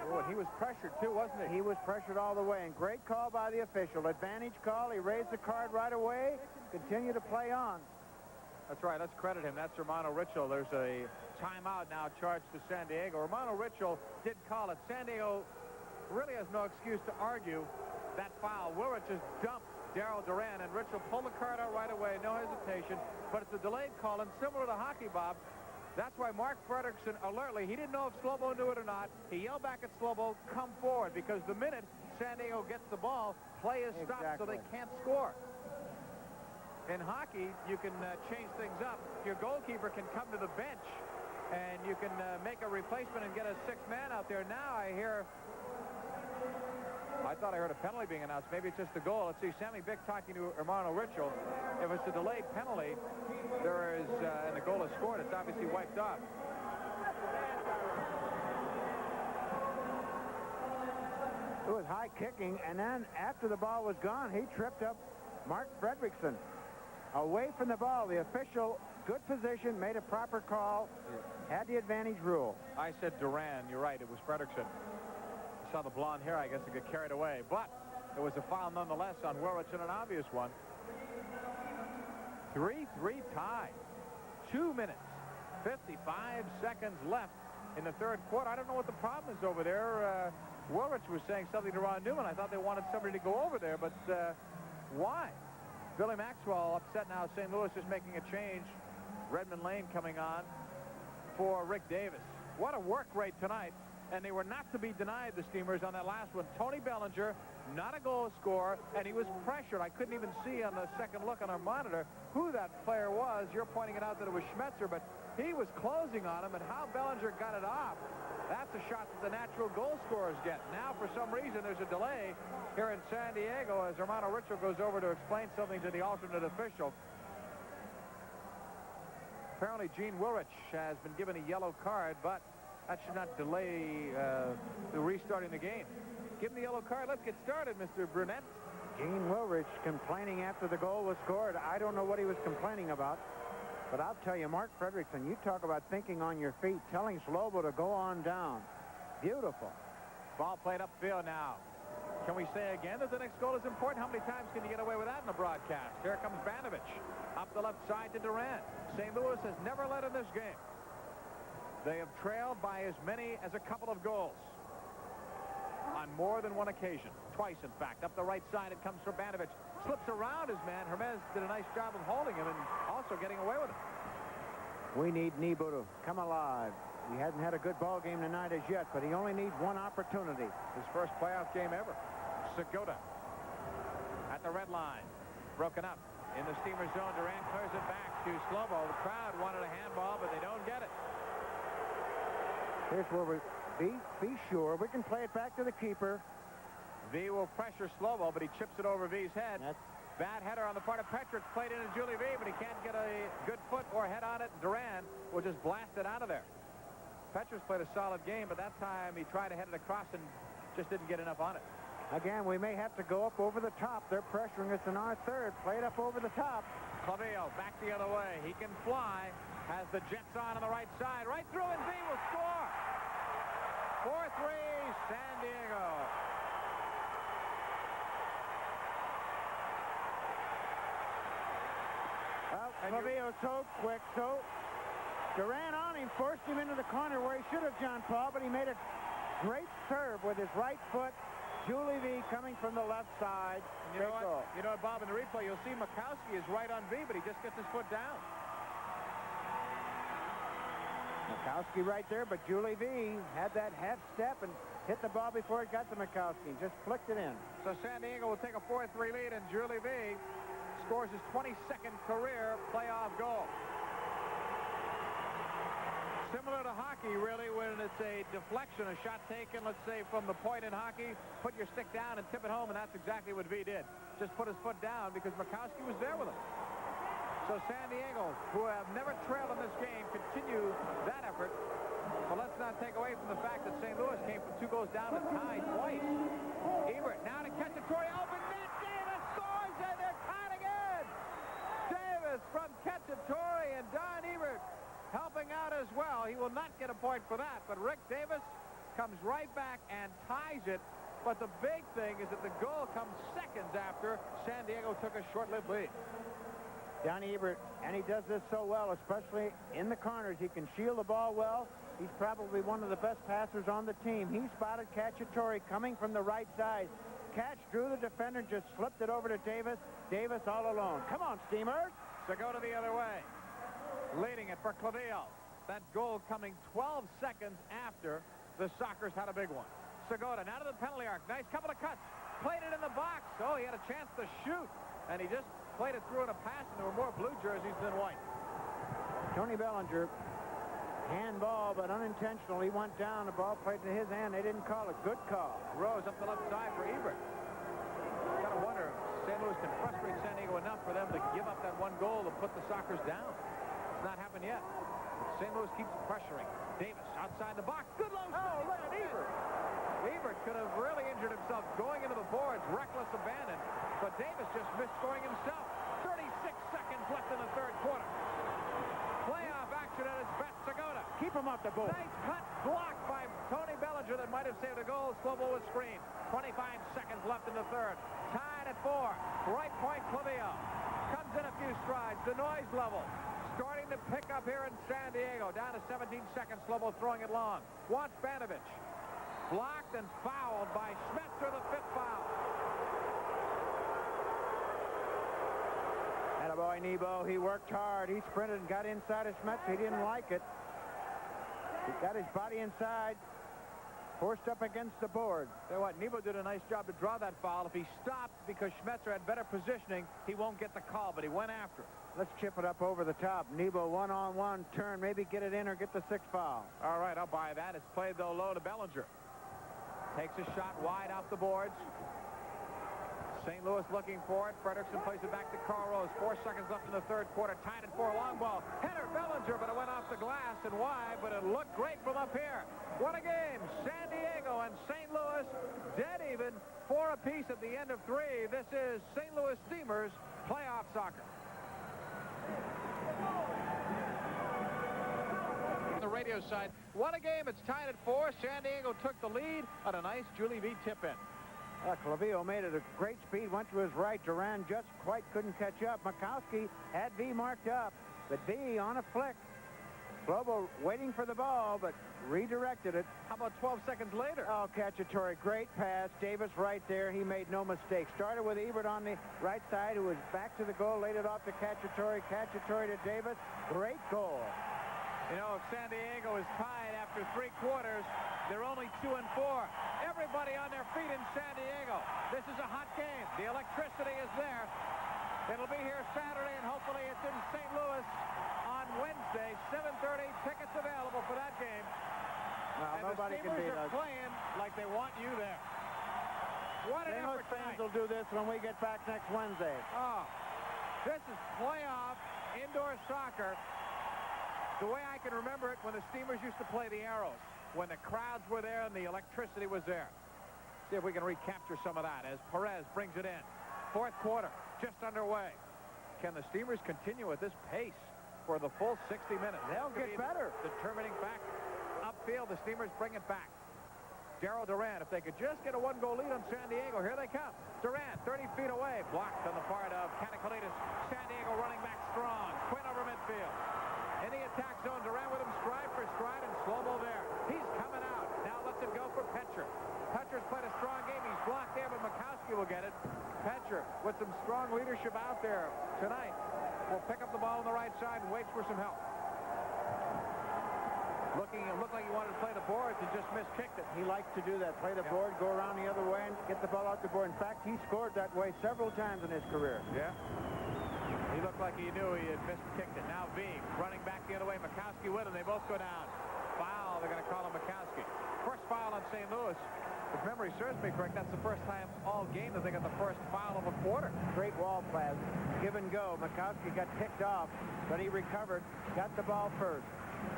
Oh, and he was pressured too, wasn't he? He was pressured all the way, and great call by the official. Advantage call. He raised the card right away. Continue to play on. That's right. Let's credit him. That's Romano Ritchell. There's a timeout now charged to San Diego. Romano Ritchell did call it. San Diego really has no excuse to argue that foul. Woolrich just dumped Darryl Duran, and Ritchell pulled the card out right away. No hesitation. But it's a delayed call, and similar to hockey, Bob, that's why Mark Fredrickson alertly, he didn't know if Slovo knew it or not. He yelled back at Slovo, come forward, because the minute San Diego gets the ball, play is stopped so they can't score. In hockey, you can change things up. Your goalkeeper can come to the bench, and you can make a replacement and get a sixth man out there. Now I thought I heard a penalty being announced. Maybe it's just a goal. Let's see, Sammy Bick talking to Romano Ritchell. If it's a delayed penalty, there is, and the goal is scored, it's obviously wiped off. It was high kicking, and then after the ball was gone, he tripped up Mark Fredrickson. Away from the ball, the official, good position, made a proper call, had the advantage rule. I said Duran. You're right. It was Fredrickson. I saw the blonde hair. I guess it got carried away. But it was a foul nonetheless on Woolrich, and an obvious one. 3-3 tie. 2 minutes, 55 seconds left in the third quarter. I don't know what the problem is over there. Woolrich was saying something to Ron Newman. I thought they wanted somebody to go over there, but why? Billy Maxwell upset now. St. Louis is making a change. Redmond Lane coming on for Rick Davis. What a work rate tonight. And they were not to be denied, the Steamers, on that last one. Tony Bellinger, not a goal scorer, and he was pressured. I couldn't even see on the second look on our monitor who that player was. You're pointing it out that it was Schmetzer, but he was closing on him, and how Bellinger got it off. That's a shot that the natural goal scorers get. Now, for some reason, there's a delay here in San Diego as Romano Ritchell goes over to explain something to the alternate official. Apparently, Gene Woolrich has been given a yellow card, but that should not delay the restarting the game. Give him the yellow card. Let's get started, Mr. Brunette. Gene Woolrich complaining after the goal was scored. I don't know what he was complaining about. But I'll tell you, Mark Fredrickson, you talk about thinking on your feet, telling Slovo to go on down. Beautiful. Ball played upfield now. Can we say again that the next goal is important? How many times can you get away with that in the broadcast? Here comes Banovich. Up the left side to Durant. St. Louis has never led in this game. They have trailed by as many as a couple of goals on more than one occasion. Twice, in fact. Up the right side, it comes for Banovich. Slips around his man. Hermes did a nice job of holding him and also getting away with it. We need Nebo to come alive. He hasn't had a good ball game tonight as yet, but he only needs one opportunity. His first playoff game ever. Segota at the red line. Broken up in the Steamer zone. Durant clears it back to Slovo. The crowd wanted a handball, but they don't get it. Here's where we be sure we can play it back to the keeper. V will pressure Slovo, but he chips it over V's head. Bad header on the part of Petrick, played into Julie V, but he can't get a good foot or head on it. Duran will just blast it out of there. Petrick played a solid game, but that time he tried to head it across and just didn't get enough on it. Again, we may have to go up over the top. They're pressuring us in our third. Play it up over the top. Clavillo back the other way. He can fly. Has the Jets on the right side. Right through, and V will score. 4-3, San Diego. Well, Clavillo so quick, so Duran on him, forced him into the corner where he should have, John Paul, but he made a great serve with his right foot. Julie V coming from the left side. You know what, Bob, in the replay, you'll see Mikowski is right on V, but he just gets his foot down. Mikowski right there, but Julie V had that half step and hit the ball before it got to Mikowski and just flicked it in. So San Diego will take a 4-3 lead, and Julie V scores his 22nd career playoff goal. Similar to hockey, really, when it's a deflection, a shot taken, let's say, from the point in hockey, put your stick down and tip it home, and that's exactly what V did. Just put his foot down because Mikowski was there with him. So San Diego, who have never trailed in this game, continue that effort. But let's not take away from the fact that St. Louis came from 2 goals down to tie twice. Ebert now to catch a Torrey open net. Davis scores, and they're tied again. Davis from Cacciatore, and Don Ebert helping out as well. He will not get a point for that, but Rick Davis comes right back and ties it. But the big thing is that the goal comes seconds after San Diego took a short-lived lead. Don Ebert, and he does this so well, especially in the corners. He can shield the ball well. He's probably one of the best passers on the team. He spotted Cacciatore coming from the right side. Catch drew the defender, just slipped it over to Davis. Davis all alone. Come on, Steamers. So go to the other way. Leading it for Clavillo. That goal coming 12 seconds after the Sockers had a big one. Segota now to the penalty arc. Nice couple of cuts. Played it in the box. Oh, he had a chance to shoot. And he just played it through in a pass, and there were more blue jerseys than white. Tony Bellinger, handball, but unintentional. He went down. The ball played to his hand. They didn't call it. Good call. Rose up the left side for Ebert. Got to wonder if St. Louis can frustrate San Diego enough for them to give up that one goal to put the Sockers down. Not happened yet. St. Louis keeps pressuring. Davis outside the box. Good low. Oh, look at Ebert. Ebert could have really injured himself going into the boards. Reckless abandon. But Davis just missed scoring himself. 36 seconds left in the third quarter. Playoff action at its best. Segota. Keep him off the board. Nice cut blocked by Tony Bellinger that might have saved a goal. Slobo was screened. 25 seconds left in the third. Tied at 4. Right point Clavillo. Comes in a few strides. The noise level starting to pick up here in San Diego. Down to 17 seconds. Slobo throwing it long. Watch Banovich. Blocked and fouled by Schmetzer, the 5th foul. Attaboy Nebo. He worked hard. He sprinted and got inside of Schmetzer. He didn't like it. He got his body inside. Forced up against the board. Tell you what, Nebo did a nice job to draw that foul. If he stopped because Schmetzer had better positioning, he won't get the call, but he went after it. Let's chip it up over the top. Nebo one-on-one turn. Maybe get it in or get the 6th foul. All right, I'll buy that. It's played, though, low to Bellinger. Takes a shot wide off the boards. St. Louis looking for it. Frederickson plays it back to Carl Rose. 4 seconds left in the third quarter. Tied at 4. Long ball. Header Bellinger, but it went off the glass and wide, but it looked great from up here. What a game. San Diego and St. Louis dead even. 4 apiece at the end of 3. This is St. Louis Steamers playoff soccer. On the radio side, what a game. It's tied at 4. San Diego took the lead on a nice Julie V tip-in. Clavillo made it a great speed, went to his right. Duran just quite couldn't catch up. Mikowski had V marked up, but V on a flick. Slobo waiting for the ball, but redirected it. How about 12 seconds later? Oh, Cacciatore, great pass. Davis right there. He made no mistake. Started with Ebert on the right side, who was back to the goal, laid it off to Cacciatore. Cacciatore to Davis. Great goal. You know, if San Diego is tied after 3 quarters, they're only 2 and 4. Everybody on their feet in San Diego. This is a hot game. The electricity is there. It'll be here Saturday, and hopefully it's in St. Louis on Wednesday. 7:30. Tickets available for that game. Well, and nobody the can beat Steamers are us. playing like they want you there. What an St. Louis effort fans tonight. will do this when we get back next Wednesday. Oh, this is playoff indoor soccer the way I can remember it when the Steamers used to play the Arrows, when the crowds were there and the electricity was there. See if we can recapture some of that as Perez brings it in. Fourth quarter, just underway. Can the Steamers continue at this pace for the full 60 minutes? They'll get better. Determining factor. Upfield, the Steamers bring it back. Darryl Durant, if they could just get a one-goal lead on San Diego, here they come. Durant, 30 feet away, blocked on the part of Kanakalitis. San Diego running back strong. Quinn over midfield. In the attack zone, Durant with him stride for stride and slow-mo there. He's coming out. Now lets it go for Petcher. Petcher's played a strong game. He's blocked there, but Mikowski will get it. Petcher with some strong leadership out there tonight will pick up the ball on the right side and waits for some help. Looked like he wanted to play the boards and just miskicked it. He likes to do that, play the board, go around the other way, and get the ball out the board. In fact, he scored that way several times in his career. Yeah. He looked like he knew he had miskicked it. Now V running back the other way. Mikowski with him. They both go down. Foul. They're going to call him Mikowski. First foul on St. Louis. If memory serves me correct, that's the first time all game that they got the first foul of a quarter. Great wall pass. Give and go. Mikowski got kicked off, but he recovered. Got the ball first.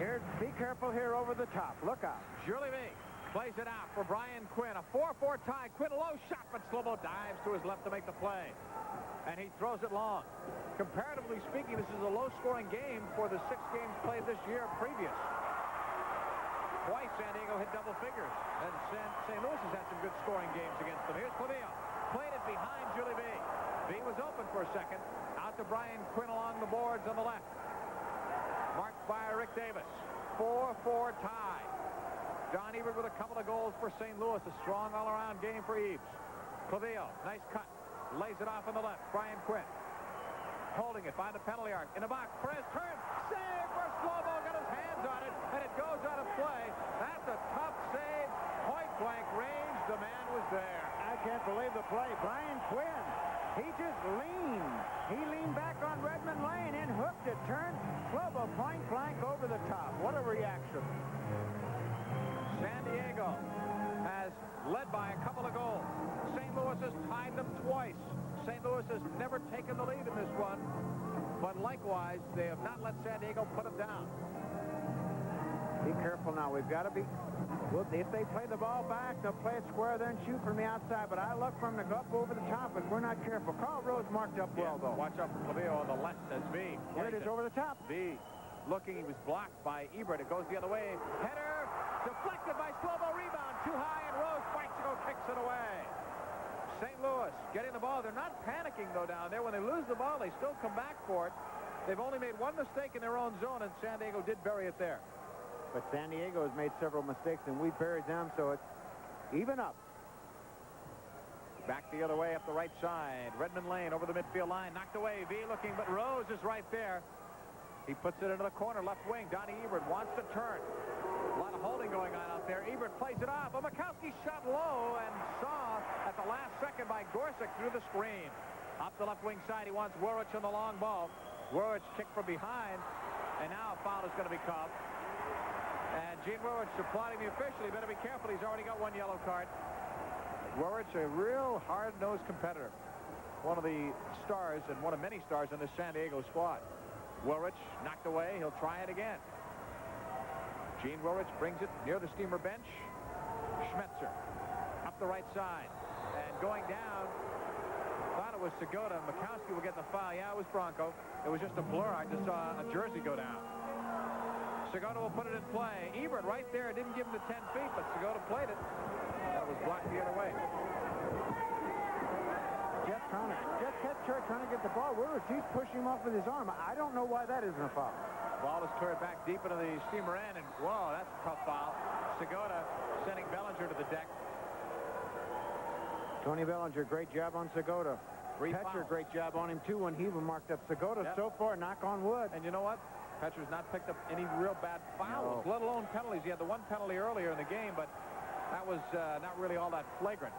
Here, be careful here over the top. Look out. Julie V plays it out for Brian Quinn. A 4-4 tie. Quinn a low shot, but Slobo dives to his left to make the play. And he throws it long. Comparatively speaking, this is a low-scoring game for the 6 games played this year previous. Twice San Diego hit double figures. And St. Louis has had some good scoring games against them. Here's Clavio. Played it behind Julie V. V was open for a second. Out to Brian Quinn along the boards on the left. Marked by Rick Davis. 4-4 tie. Don Ebert with a couple of goals for St. Louis. A strong all-around game for Eves. Clavio, nice cut. Lays it off on the left. Brian Quinn. Holding it by the penalty arc. In the box. Perez turns. Save for Slobo. Got his hands on it. And it goes out of play. That's a tough save. Point-blank range. The man was there. I can't believe the play. Brian Quinn. He just leaned. He leaned back on Redmond Lane and hooked it. Turned. Slobo point blank over the top. What a reaction. San Diego has led by a couple of goals. St. Louis has tied them twice. St. Louis has never taken the lead in this one. But likewise, they have not let San Diego put them down. Be careful now. We've got to be... Well, if they play the ball back, they'll play it square there and shoot from the outside. But I look for them to go up over the top if we're not careful. Carl Rose marked up well, though. Watch out for Clavio on the left as V. Here it is over the top. V looking. He was blocked by Ebert. It goes the other way. Header deflected by Slobo. Rebound too high, and Rose fights to go, kicks it away. St. Louis getting the ball. They're not panicking, though, down there. When they lose the ball, they still come back for it. They've only made one mistake in their own zone, and San Diego did bury it there. But San Diego has made several mistakes, and we buried them, so it's even up. Back the other way up the right side. Redmond Lane over the midfield line. Knocked away. V looking, but Rose is right there. He puts it into the corner, left wing. Donnie Ebert wants to turn. A lot of holding going on out there. Ebert plays it off. But Mikowski shot low and saw at the last second by Gorsuch through the screen. Up the left wing side, he wants Werwich on the long ball. Werwich kicked from behind, and now a foul is going to be called. And Gene Werwich applauding the official. He better be careful. He's already got one yellow card. Werwich, a real hard-nosed competitor. One of the stars and one of many stars in the San Diego squad. Werwich knocked away. He'll try it again. Gene Werwich brings it near the Steamer bench. Schmetzer up the right side. And going down, thought it was Segota. Mikowski will get the foul. Yeah, it was Bronco. It was just a blur. I just saw a jersey go down. Segota will put it in play. Ebert right there didn't give him the 10 feet, but Segota played it. That was blocked the other way. Jeff Ketchard trying to get the ball. He's pushing him off with his arm. I don't know why that isn't a foul. Ball is cleared back deep into the Steamer end, and whoa, that's a tough foul. Segota sending Bellinger to the deck. Tony Bellinger, great job on Segota. Petcher, great job on him, too, when he marked up Segota. Yep. So far, knock on wood. And you know what? Petcher's not picked up any real bad fouls, let alone penalties. He had the one penalty earlier in the game, but that was not really all that flagrant.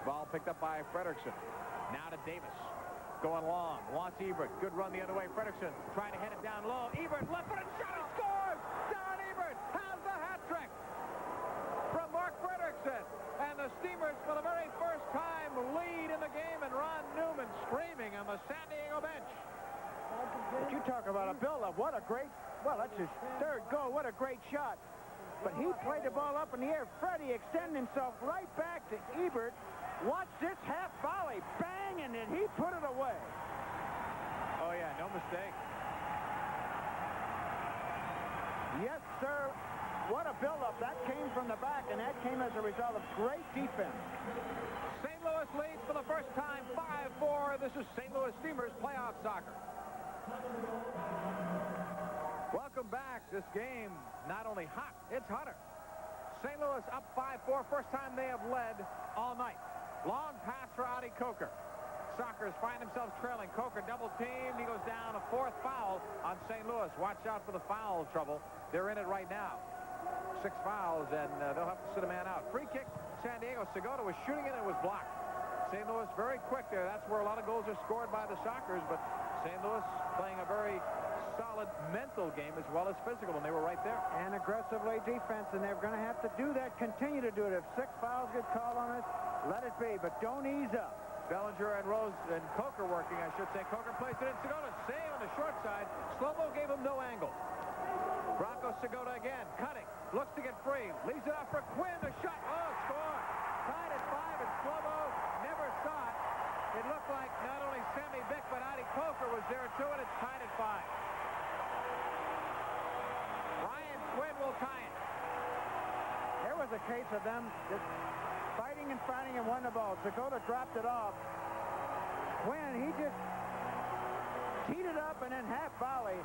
Ball picked up by Frederickson. Now to Davis. Going long. Wants Ebert. Good run the other way. Frederickson trying to head it down low. Ebert left-footed shot. He scores! Don Ebert has the hat trick from Mark Frederickson. And the Steamers, for the San Diego bench. But you talk about a build-up. What a great, well, that's his third goal. What a great shot. But he played the ball up in the air. Freddie extended himself right back to Ebert. Watch this half volley. Bang, and then he put it away. Oh, yeah, no mistake. Yes, sir. What a build-up. That came from the back, and that came as a result of great defense. St. Louis leads for the first time, 5-4. This is St. Louis Steamers playoff soccer. Welcome back. This game, not only hot, it's hotter. St. Louis up 5-4. First time they have led all night. Long pass for Adi Coker. Sockers find themselves trailing. Coker double teamed. He goes down. A fourth foul on St. Louis. Watch out for the foul trouble. They're in it right now. 6 fouls, and they'll have to sit a man out. Free kick, San Diego. Segota was shooting it and it was blocked. St. Louis very quick there. That's where a lot of goals are scored by the Sockers, but St. Louis playing a very solid mental game as well as physical, and they were right there. And aggressively defense, and they're going to have to do that, continue to do it. If 6 fouls get called on us, let it be, but don't ease up. Bellinger and Rose and Coker working, I should say. Coker plays it in. Segota save on the short side. Slobo gave him no angle. Bronco Segota again, cutting, looks to get free, leaves it out for Quinn, the shot, oh, score! Tied at 5, and Slobo never saw it. It looked like not only Sammy Bick, but Adi Coker was there too, and it's tied at 5. Brian Quinn will tie it. There was a case of them just fighting and won the ball. Segota dropped it off. Quinn, he just teed it up and then half volley.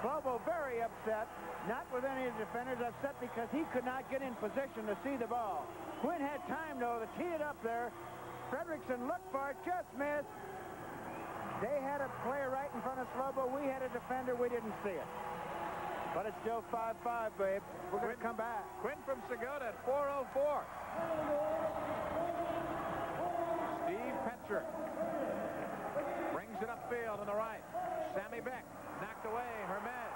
Slobo very upset, not with any of the defenders, upset because he could not get in position to see the ball. Quinn had time, though, to tee it up there. Fredrickson looked for it, just missed. They had a player right in front of Slobo. We had a defender. We didn't see it. But it's still 5-5, babe. We're going to come back. Quinn from Segota at 4:04. Steve Petcher brings it upfield on the right. Sammy Beck knocked away. Hermes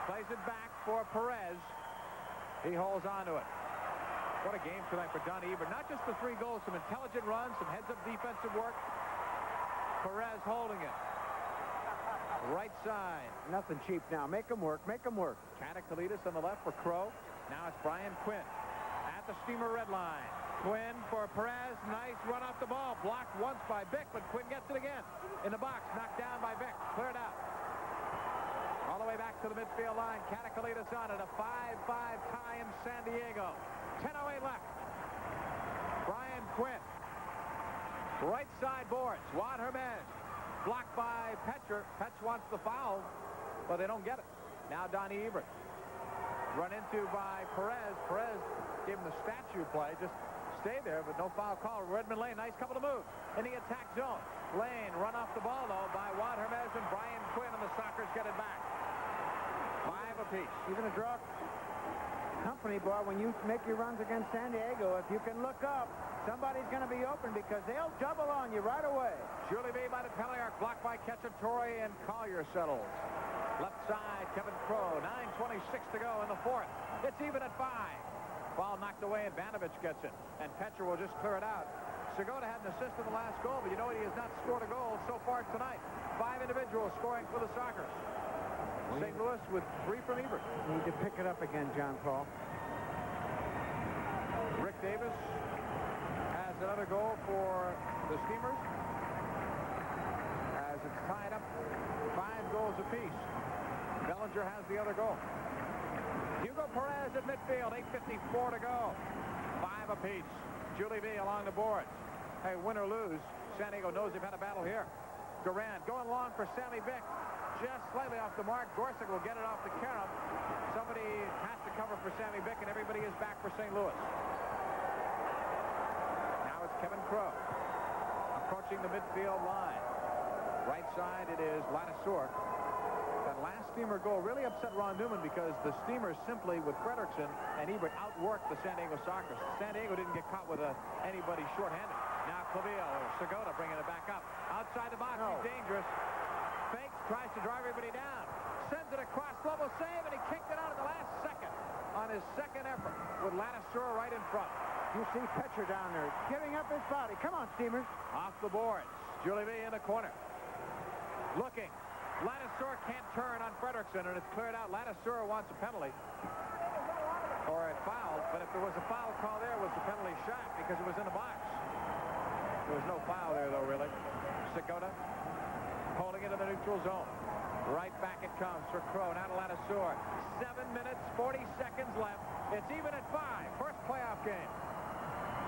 plays it back for Perez. He holds on to it. What a game tonight for Don Ebert. Not just the 3 goals, some intelligent runs, some heads-up defensive work. Perez holding it. Right side. Nothing cheap now. Make them work. Make them work. Katakalitis on the left for Crow. Now it's Brian Quinn at the Steamer red line. Quinn for Perez. Nice run off the ball. Blocked once by Bick, but Quinn gets it again. In the box. Knocked down by Bick. Cleared out. All the way back to the midfield line. Katakalitis on it. A 5-5 tie in San Diego. 10:08 left. Brian Quinn. Right side boards. Juan Hermes. Blocked by Petcher. Petch wants the foul, but they don't get it. Now Donnie Ebert. Run into by Perez. Perez gave him the statue play. Just stay there, but no foul call. Redmond Lane, nice couple of moves. In the attack zone. Lane run off the ball, though, by Juan Hermes and Brian Quinn, and the Sockers get it back. 5 apiece. You're going to draw company, boy, when you make your runs against San Diego. If you can look up, somebody's going to be open because they'll double on you right away. Julie B by the penalty arc, blocked by Cacciatore, and Collier settles. Left side, Kevin Crow. 9:26 to go in the 4th. It's even at 5. Ball knocked away, and Vanovich gets it. And Petcher will just clear it out. Segota had an assist in the last goal, but you know what? He has not scored a goal so far tonight. 5 individuals scoring for the Sockers. St. Louis with 3 from Ebert. Need to pick it up again, John Paul. Rick Davis has another goal for the Steamers as it's tied up 5 goals apiece. Bellinger has the other goal. Hugo Perez at midfield, 8:54 to go. 5 apiece. Julie B along the boards. Hey, win or lose, San Diego knows they've had a battle here. Durant going long for Sammy Bick. Just slightly off the mark. Gorsuch will get it off the carom. Somebody has to cover for Sammy Bick, and everybody is back for St. Louis. Now it's Kevin Crow approaching the midfield line. Right side, it is Ladisor. That last Steamer goal really upset Ron Newman because the Steamers simply, with Fredrickson and Ebert, outworked the San Diego Sockers. San Diego didn't get caught with anybody shorthanded. Now Clavillo or Segota bringing it back up. Outside the box, he's dangerous. Fakes, tries to drive everybody down. Sends it across, Slobo save, and he kicked it out at the last second on his second effort with Ladisor right in front. You see Petcher down there giving up his body. Come on, Steamers. Off the boards. Julie B in the corner. Looking. Ladouceur can't turn on Frederickson, and it's cleared out. Ladouceur wants a penalty. Or a foul, but if there was a foul call there, it was the penalty shot because it was in the box. There was no foul there, though, really. Segota holding it in the neutral zone. Right back it comes for Crow. Now to Ladouceur. 7 minutes, 40 seconds left. It's even at 5. First playoff game.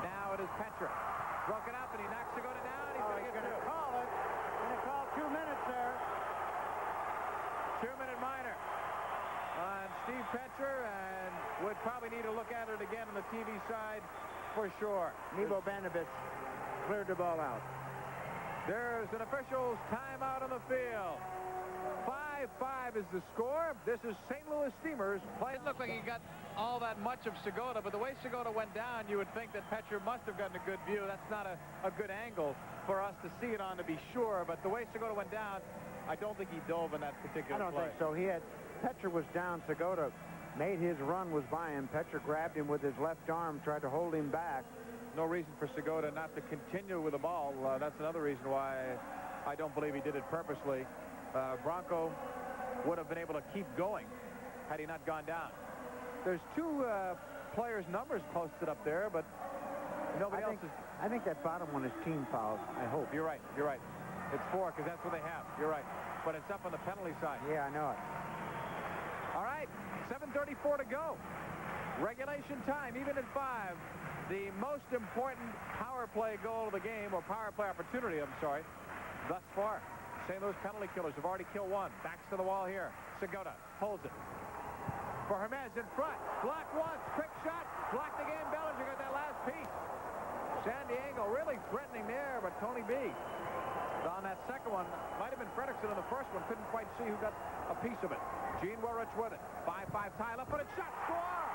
Now it is Petcher. Broken up, and he knocks Segota down. He's going to get 2. Call it. Going to call 2 minutes there. 2-minute minor on Steve Petcher, and would probably need to look at it again on the TV side for sure. Nebo Banovich cleared the ball out. There's an official's timeout on the field. 5-5 is the score. This is St. Louis Steamers. It looked like he got all that much of Segota, but the way Segota went down, you would think that Petcher must have gotten a good view. That's not a good angle for us to see it on, to be sure, but the way Segota went down, I don't think he dove in that particular I don't play. think so. Petcher was down. Segota made his run, was by him. Petcher grabbed him with his left arm, tried to hold him back. No reason for Segota not to continue with the ball. That's another reason why I don't believe he did it purposely. Bronco would have been able to keep going had he not gone down. There's 2 players' numbers posted up there, but nobody else is. I think that bottom one is team fouls, I hope. You're right. You're right. It's 4 because that's what they have. You're right. But it's up on the penalty side. Yeah, I know it. All right. 7:34 to go. Regulation time, even at 5. The most important power play goal of the game, or power play opportunity, I'm sorry, thus far. St. Louis penalty killers have already killed 1. Backs to the wall here. Segota holds it. For Hermes in front. Blocked once. Quick shot. Blocked again. Bellinger got that last piece. San Diego really threatening there, but Tony B. On that second one, might have been Frederickson on the first one. Couldn't quite see who got a piece of it. Gene Woolrich with it. 5-5 tie. Left-footed shot. Score!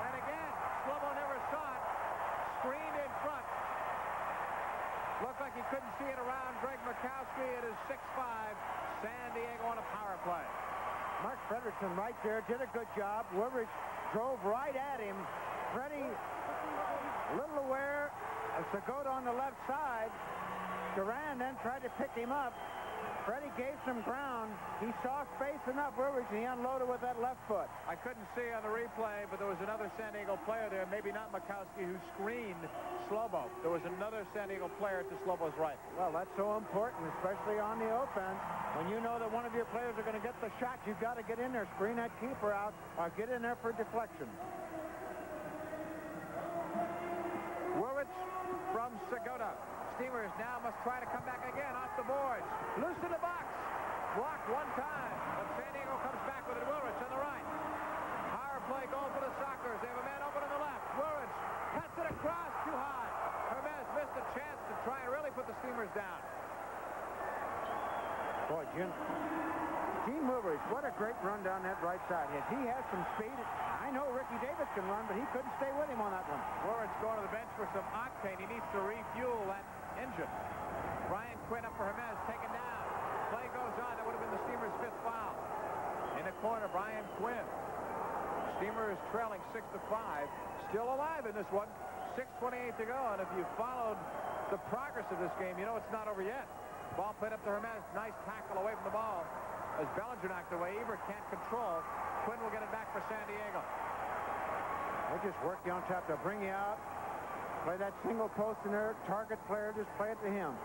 And again, Slobo never saw it. Screened in front. Looked like he couldn't see it around Greg Murkowski. It is 6-5. San Diego on a power play. Mark Frederickson right there did a good job. Woolrich drove right at him. Freddie, a little aware of Segota on the left side. Duran then tried to pick him up. Freddie gave some ground. He saw space enough, Woolrich, and he unloaded with that left foot. I couldn't see on the replay, but there was another San Diego player there, maybe not Murkowski, who screened Slobo. There was another San Diego player to Slobo's right. Well, that's so important, especially on the offense. When you know that one of your players are going to get the shot, you've got to get in there, screen that keeper out, or get in there for deflection. Woolrich from Segota. Steamers now must try to come back again off the boards. Loose in the box. Blocked 1 time. But San Diego comes back with it. Woolrich on the right. Power play goal for the Sockers. They have a man open on the left. Woolrich cuts it across too high. Hermes missed a chance to try and really put the Steamers down. Boy, Gene Woolrich, what a great run down that right side. Yes, he has some speed. I know Ricky Davis can run, but he couldn't stay with him on that one. Woolrich going to the bench for some octane. He needs to refuel that engine. Brian Quinn up for Hermes, taken down. Play goes on. That would have been the Steamers' 5th foul. In the corner, Brian Quinn. Steamers trailing 6-5. Still alive in this one. 6:28 to go. And if you followed the progress of this game, you know it's not over yet. Ball played up to Hermes. Nice tackle away from the ball. As Bellinger knocked away, Ebert can't control. Quinn will get it back for San Diego. They just work you on top. They'll bring you out. Play that single post in there. Target player, just play it to him.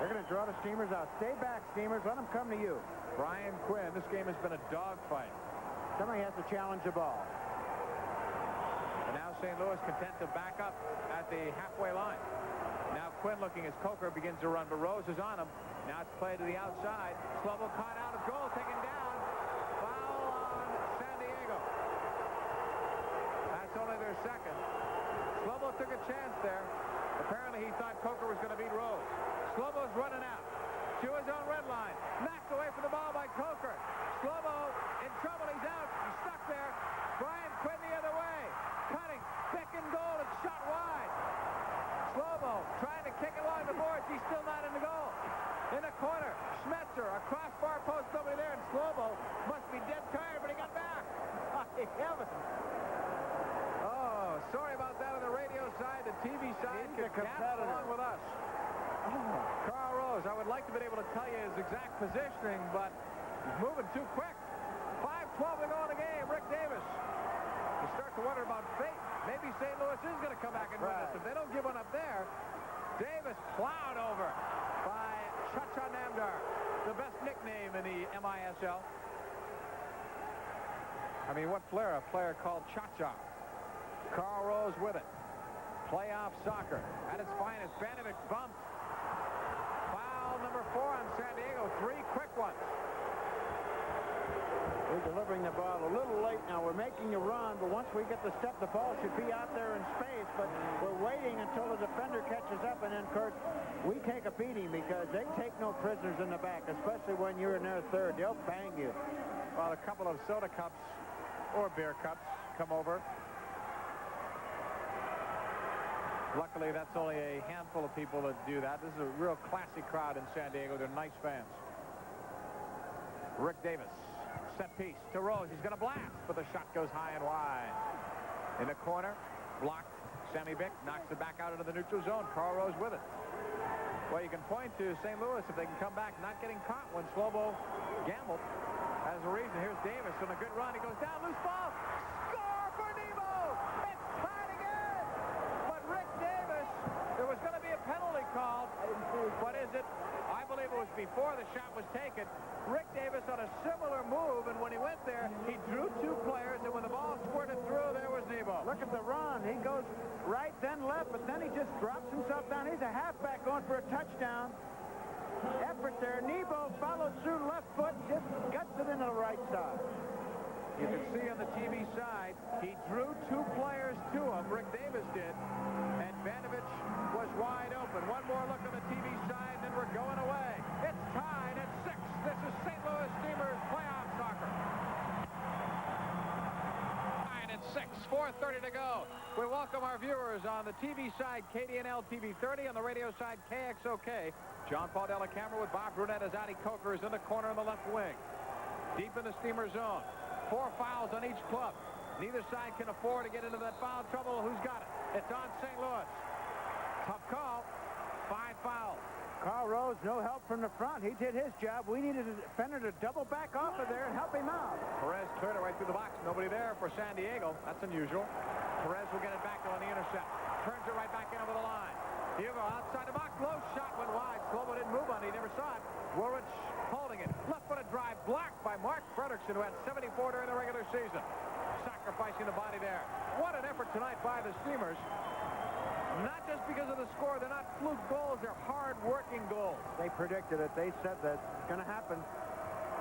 They're going to draw the Steamers out. Stay back, Steamers. Let them come to you. Brian Quinn, this game has been a dogfight. Somebody has to challenge the ball. And now St. Louis content to back up at the halfway line. Now Quinn looking as Coker begins to run, but Rose is on him. Now it's played to the outside. Slobo caught out of goal, taken down. Foul on San Diego. That's only their second. Slobo took a chance there. Apparently he thought Coker was going to beat Rose. Slobo's running out to his own red line. Knocked away from the ball by Coker. Slobo in trouble. He's out. He's stuck there. Brian Quinn the other way. Cutting. Pick and goal. It's shot wide. Slobo trying to kick it along the boards. He's still not in the goal. In the corner, Schmetzer, a crossbar post over there, and Slobo must be dead tired, but he got back. My heavens. Oh, sorry about that on the radio side. The TV side He's a could gas competitor. along with us. Oh. Carl Rose goes. I would like to be able to tell you his exact positioning, but he's moving too quick. 5:12 to go in the game. Rick Davis. You start to wonder about fate. Maybe St. Louis is going to come back and win this. If they don't give one up there, Davis plowed over by Cha-Cha Namdar, the best nickname in the MISL. I mean, what flair? A player called Cha-Cha. Carl Rose with it. Playoff soccer at its finest. Banovic bumped. Foul number 4 on San Diego. 3 quick ones. We're delivering the ball a little late now. We're making a run, but once we get the step, the ball should be out there in space. But we're waiting until the defender catches up, and then, Kurt, we take a beating because they take no prisoners in the back, especially when you're in their third. They'll bang you. Well, a couple of soda cups or beer cups come over. Luckily, that's only a handful of people that do that. This is a real classy crowd in San Diego. They're nice fans. Rick Davis. Set piece to Rose. He's going to blast, but the shot goes high and wide. In the corner, blocked. Sammy Bick knocks it back out into the neutral zone. Carl Rose with it. Well, you can point to St. Louis if they can come back not getting caught when Slobo gambled. As a reason, here's Davis on a good run. He goes down, loose ball. Score for Nebo! It's tied again! But Rick Davis, there was going to be a penalty called. But is it? I believe it was before the shot was taken. Rick Davis on a similar move, and when he went there, he drew 2 players, and when the ball squirted through, there was Nebo. Look at the run. He goes right, then left, but then he just drops himself down. He's a halfback going for a touchdown. Effort there. Nebo followed through left foot, just guts it into the right side. You can see on the TV side, he drew 2 players to him, Rick Davis did, and Banovic was wide open. One more look on the TV side, then we're going away. It's tied at 6. This is St. Louis Steamers playoff soccer. Tied at 6, 4:30 to go. We welcome our viewers on the TV side, KDNL TV 30, on the radio side, KXOK. John Paul Della Camera with Bob Brunette as Adi Coker is in the corner on the left wing. Deep in the Steamer zone. 4 fouls on each club. Neither side can afford to get into that foul trouble. Who's got it? It's on St. Louis. Tough call. 5 fouls. Carl Rose, no help from the front. He did his job. We needed a defender to double back off of there and help him out. Perez cleared it right through the box. Nobody there for San Diego. That's unusual. Perez will get it back on the intercept. Turns it right back in over the line. Hugo outside the box. Low shot went wide. Slobo didn't move on it. He never saw it. Woolrich holding it. Left-footed drive blocked by Mark Fredrickson, who had 74 during the regular season. Sacrificing the body there. What an effort tonight by the Steamers. Not just because of the score. They're not fluke goals. They're hard-working goals. They predicted it. They said that it's going to happen.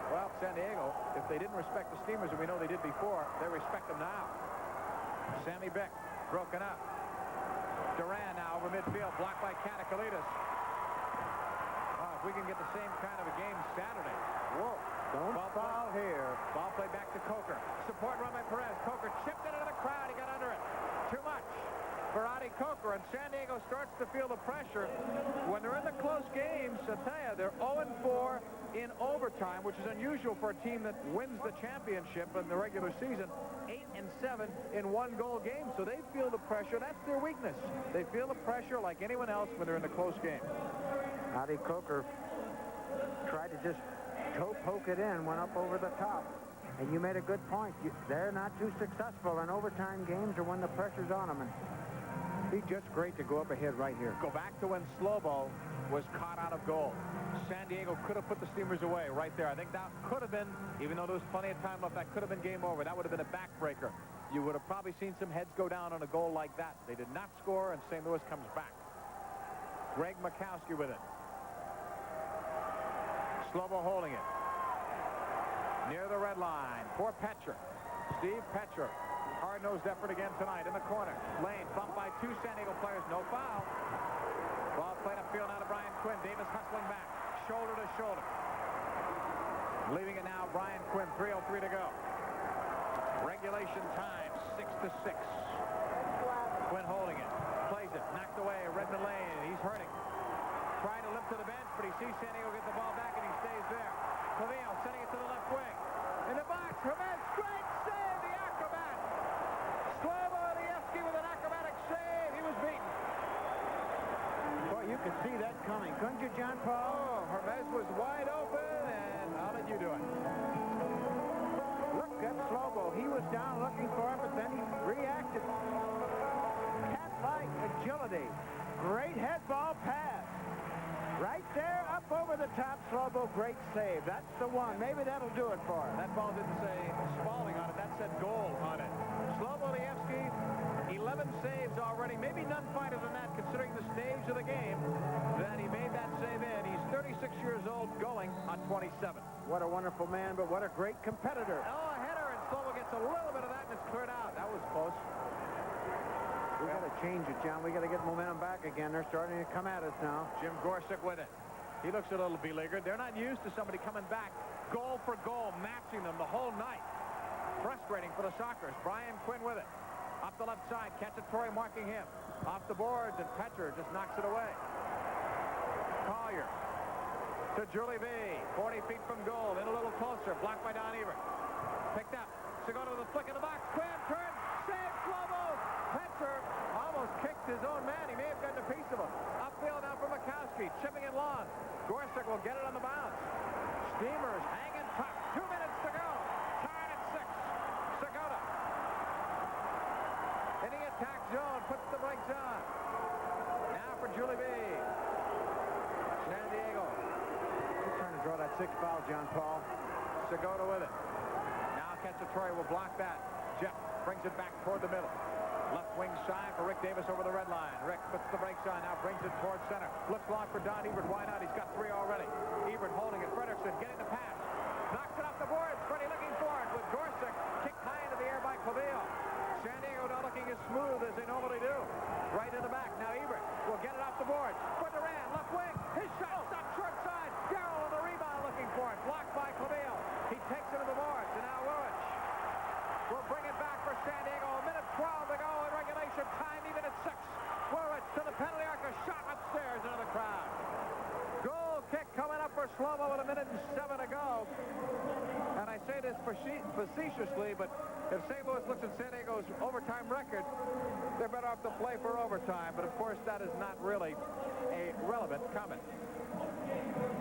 Well, San Diego, if they didn't respect the Steamers, and we know they did before, they respect them now. Sammy Bick, broken up. Duran now over midfield, blocked by Katakalitis. If we can get the same kind of a game Saturday. Whoa. Don't foul here. Ball played back to Coker. Support run by Perez. Coker chipped it into the crowd. He got under it. Too much for Adi Coker, and San Diego starts to feel the pressure. When they're in the close games, I tell you, they're 0-4 in overtime, which is unusual for a team that wins the championship in the regular season. 8-7 in 1-goal games, so they feel the pressure. That's their weakness. They feel the pressure like anyone else when they're in the close game. Adi Coker tried to just toe poke it in, went up over the top. And you made a good point. They're not too successful in overtime games or when the pressure's on them. And he's just great to go up ahead right here. Go back to when Slobo was caught out of goal. San Diego could have put the Steamers away right there. I think that could have been, even though there was plenty of time left, that could have been game over. That would have been a backbreaker. You would have probably seen some heads go down on a goal like that. They did not score, and St. Louis comes back. Greg Mikowski with it. Slobo holding it. Near the red line for Petcher. Steve Petcher. Hard-nosed effort again tonight in the corner. Lane bumped by 2 San Diego players. No foul. Ball played upfield now to Brian Quinn. Davis hustling back. Shoulder to shoulder. Leaving it now, Brian Quinn. 3:03 to go. Regulation time, 6-6. Quinn holding it. Plays it. Knocked away. Redmond Lane. He's hurting. Trying to limp to the bench, but he sees San Diego get the ball back, and he stays there. Clavio sending it to the left wing. In the box, Herman, straight save, the acrobat. Slobo Odieski with an acrobatic save. He was beaten. Boy, you could see that coming, couldn't you, John Paul? Oh, Slobo. He was down looking for him, but then he reacted. Cat-like agility. Great head ball pass. Right there, up over the top, Slobo, great save. That's the one. Maybe that'll do it for him. That ball didn't say Spalding on it. That said goal on it. Slobodievsky, 11 saves already. Maybe none finer than that, considering the stage of the game that he made that save in. He's 36 years old, going on 27. What a wonderful man, but what a great competitor. Oh, a header, and Slobo gets a little bit of that, and it's cleared out. That was close. We got to change it, John. We got to get momentum back again. They're starting to come at us now. Jim Gorsuch with it. He looks a little beleaguered. They're not used to somebody coming back goal for goal, matching them the whole night. Frustrating for the Sockers. Brian Quinn with it. Up the left side. Cacciatore marking him. Off the boards, and Petcher just knocks it away. Collier to Julie V. 40 feet from goal. In a little closer. Blocked by Don Ebert. Picked up. Segota to the flick in the box. Quinn turns. Save Slobo. Petcher almost kicked his own man. He may have gotten a piece of him. Upfield now for Mikowski. Chipping it long. Gorsuch will get it on the bounce. Steamers hanging tough. 2 minutes to go. Tied at 6. Segota. In the attack zone. Puts the brakes on. Now for Julie B. San Diego. He's trying to draw that 6th foul, John Paul. Segota with it. Now Cacciatore will block that. Jeff brings it back toward the middle. Left wing side for Rick Davis over the red line. Rick puts the brakes on, now brings it towards center. Looks long for Don Ebert. Why not? He's got 3 already. Ebert holding it. Frederickson getting the pass. Knocks it off the boards. Freddie looking for it with Gorsuch. Kicked high into the air by Clavillo. San Diego not looking as smooth as they normally do. Right in the back. Now Ebert will get it off the boards. For Duran, left wing. His shot stopped short side. Darrell on the rebound looking for it. Blocked by Clavillo. He takes it to the boards. And now Lewis will bring it back for San Diego. A minute 12 to go in regulation time, even at 6. Woolrich to the penalty arc, a shot upstairs into the crowd. Goal kick coming up for Slobo with 1 minute and 7 to go. And I say this facetiously, but if St. Louis looks at San Diego's overtime record, they're better off to play for overtime. But of course, that is not really a relevant comment.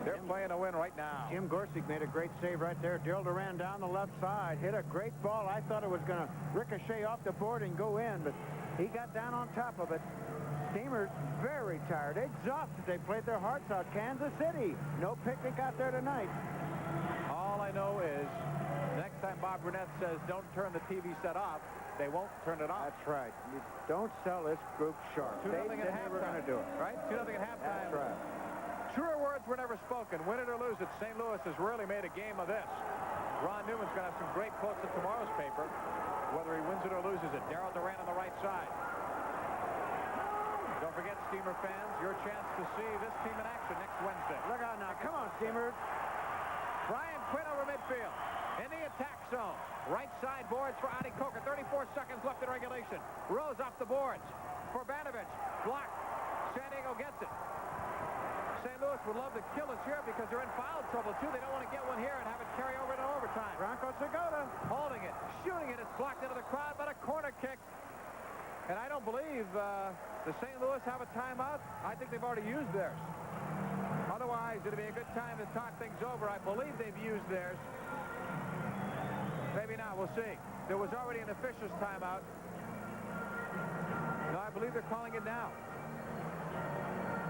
They're playing to win right now. Jim Gorsuch made a great save right there. Daryl Duran down the left side. Hit a great ball. I thought it was going to ricochet off the board and go in, but he got down on top of it. Steamers very tired, exhausted. They played their hearts out. Kansas City, no picnic out there tonight. All I know is next time Bob Burnett says don't turn the TV set off, they won't turn it off. That's right. You don't sell this group short. 2-0 They at said they were halftime. going to do it. Right? 2-0 at halftime. That's right. Truer words were never spoken. Win it or lose it, St. Louis has really made a game of this. Ron Newman's going to have some great quotes in tomorrow's paper, whether he wins it or loses it. Darrell Duran on the right side. Don't forget, Steamer fans, your chance to see this team in action next Wednesday. Look out now. Come on, Steamers. Brian Quinn over midfield. In the attack zone. Right side boards for Adi Coker. 34 seconds left in regulation. Rose off the boards. For Banovich. Blocked. San Diego gets it. St. Louis would love to kill us here because they're in foul trouble, too. They don't want to get one here and have it carry over into overtime. Bronco Segota Holding it. Shooting it. It's blocked into the crowd, but a corner kick. And I don't believe the St. Louis have a timeout. I think they've already used theirs. Otherwise, it'd be a good time to talk things over. I believe they've used theirs. Maybe not. We'll see. There was already an official's timeout. No, I believe they're calling it now.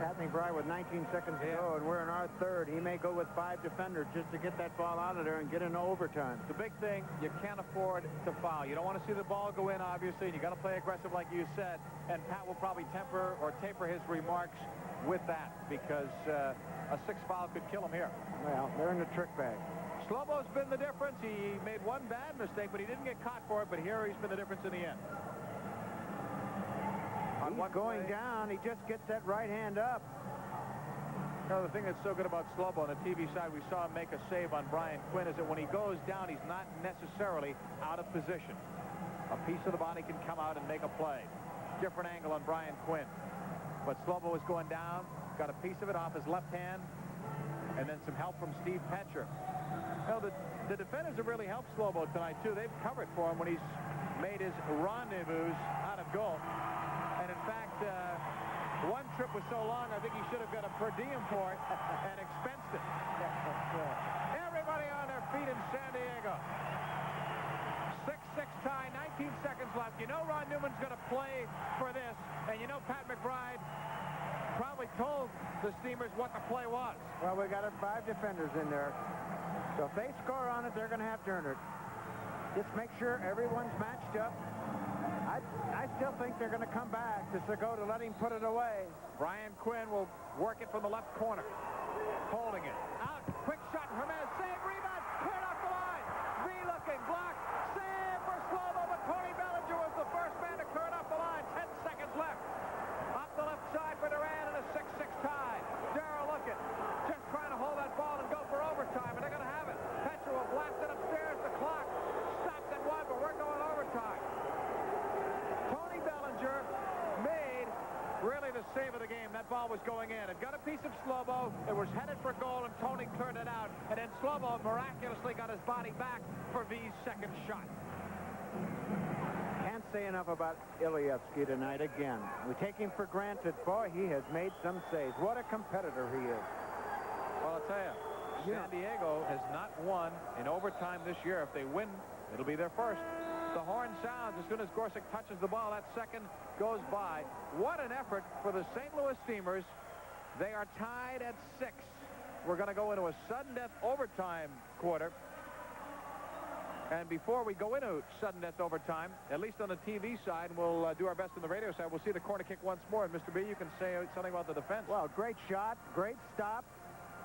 Patney Bry with 19 seconds to go, and we're in our third. He may go with 5 defenders just to get that ball out of there and get into overtime. The big thing, you can't afford to foul. You don't want to see the ball go in, obviously, and you got to play aggressive like you said, and Pat will probably temper or taper his remarks with that because a 6th foul could kill him here. Well, they're in the trick bag. Slobo's been the difference. He made one bad mistake, but he didn't get caught for it, but here he's been the difference in the end. He's going down. He just gets that right hand up. You know, the thing that's so good about Slobo on the TV side, we saw him make a save on Brian Quinn, is that when he goes down, he's not necessarily out of position. A piece of the body can come out and make a play. Different angle on Brian Quinn. But Slobo was going down, got a piece of it off his left hand, and then some help from Steve Petcher. You know, the defenders have really helped Slobo tonight, too. They've covered for him when he's made his rendezvous out of goal. And in fact, one trip was so long, I think he should have got a per diem for it and expensed it. Everybody on their feet in San Diego. tie, 19 seconds left. You know Ron Newman's going to play for this, and you know Pat McBride probably told the Steamers what the play was. Well, we got 5 defenders in there. So if they score on it, they're going to have to earn it. Just make sure everyone's matched up. I still think they're going to come back to Segoe to let him put it away. Brian Quinn will work it from the left corner. Holding it. Out. Quick shot from Hermes. Save. Rebound. Cleared off the line. V looking. Block. Save for Slovo. But Tony Bellinger was the first man to clear it off the line. 10 seconds left. Up the left side for Duran and a 6-6 tie. Darrell looking. Just trying to hold that ball and go for overtime. And they're going to have it. Petcher will blast it upstairs. The clock stops at 1, but we're going overtime. Tony Bellinger made really the save of the game. That ball was going in. It got a piece of Slovo. It was headed for goal, and Tony cleared it out. And then Slovo miraculously got his body back for V's second shot. Can't say enough about Ilyievsky tonight again. We take him for granted. Boy, he has made some saves. What a competitor he is. Well, I'll tell you, San Diego has not won in overtime this year. If they win, it'll be their first. The horn sounds as soon as Gorsuch touches the ball. That second goes by. What an effort for the St. Louis Steamers. They are tied at 6. We're going to go into a sudden death overtime quarter. And before we go into sudden death overtime, at least on the TV side, we'll do our best on the radio side. We'll see the corner kick once more. And Mr. B, you can say something about the defense. Well, great shot, great stop.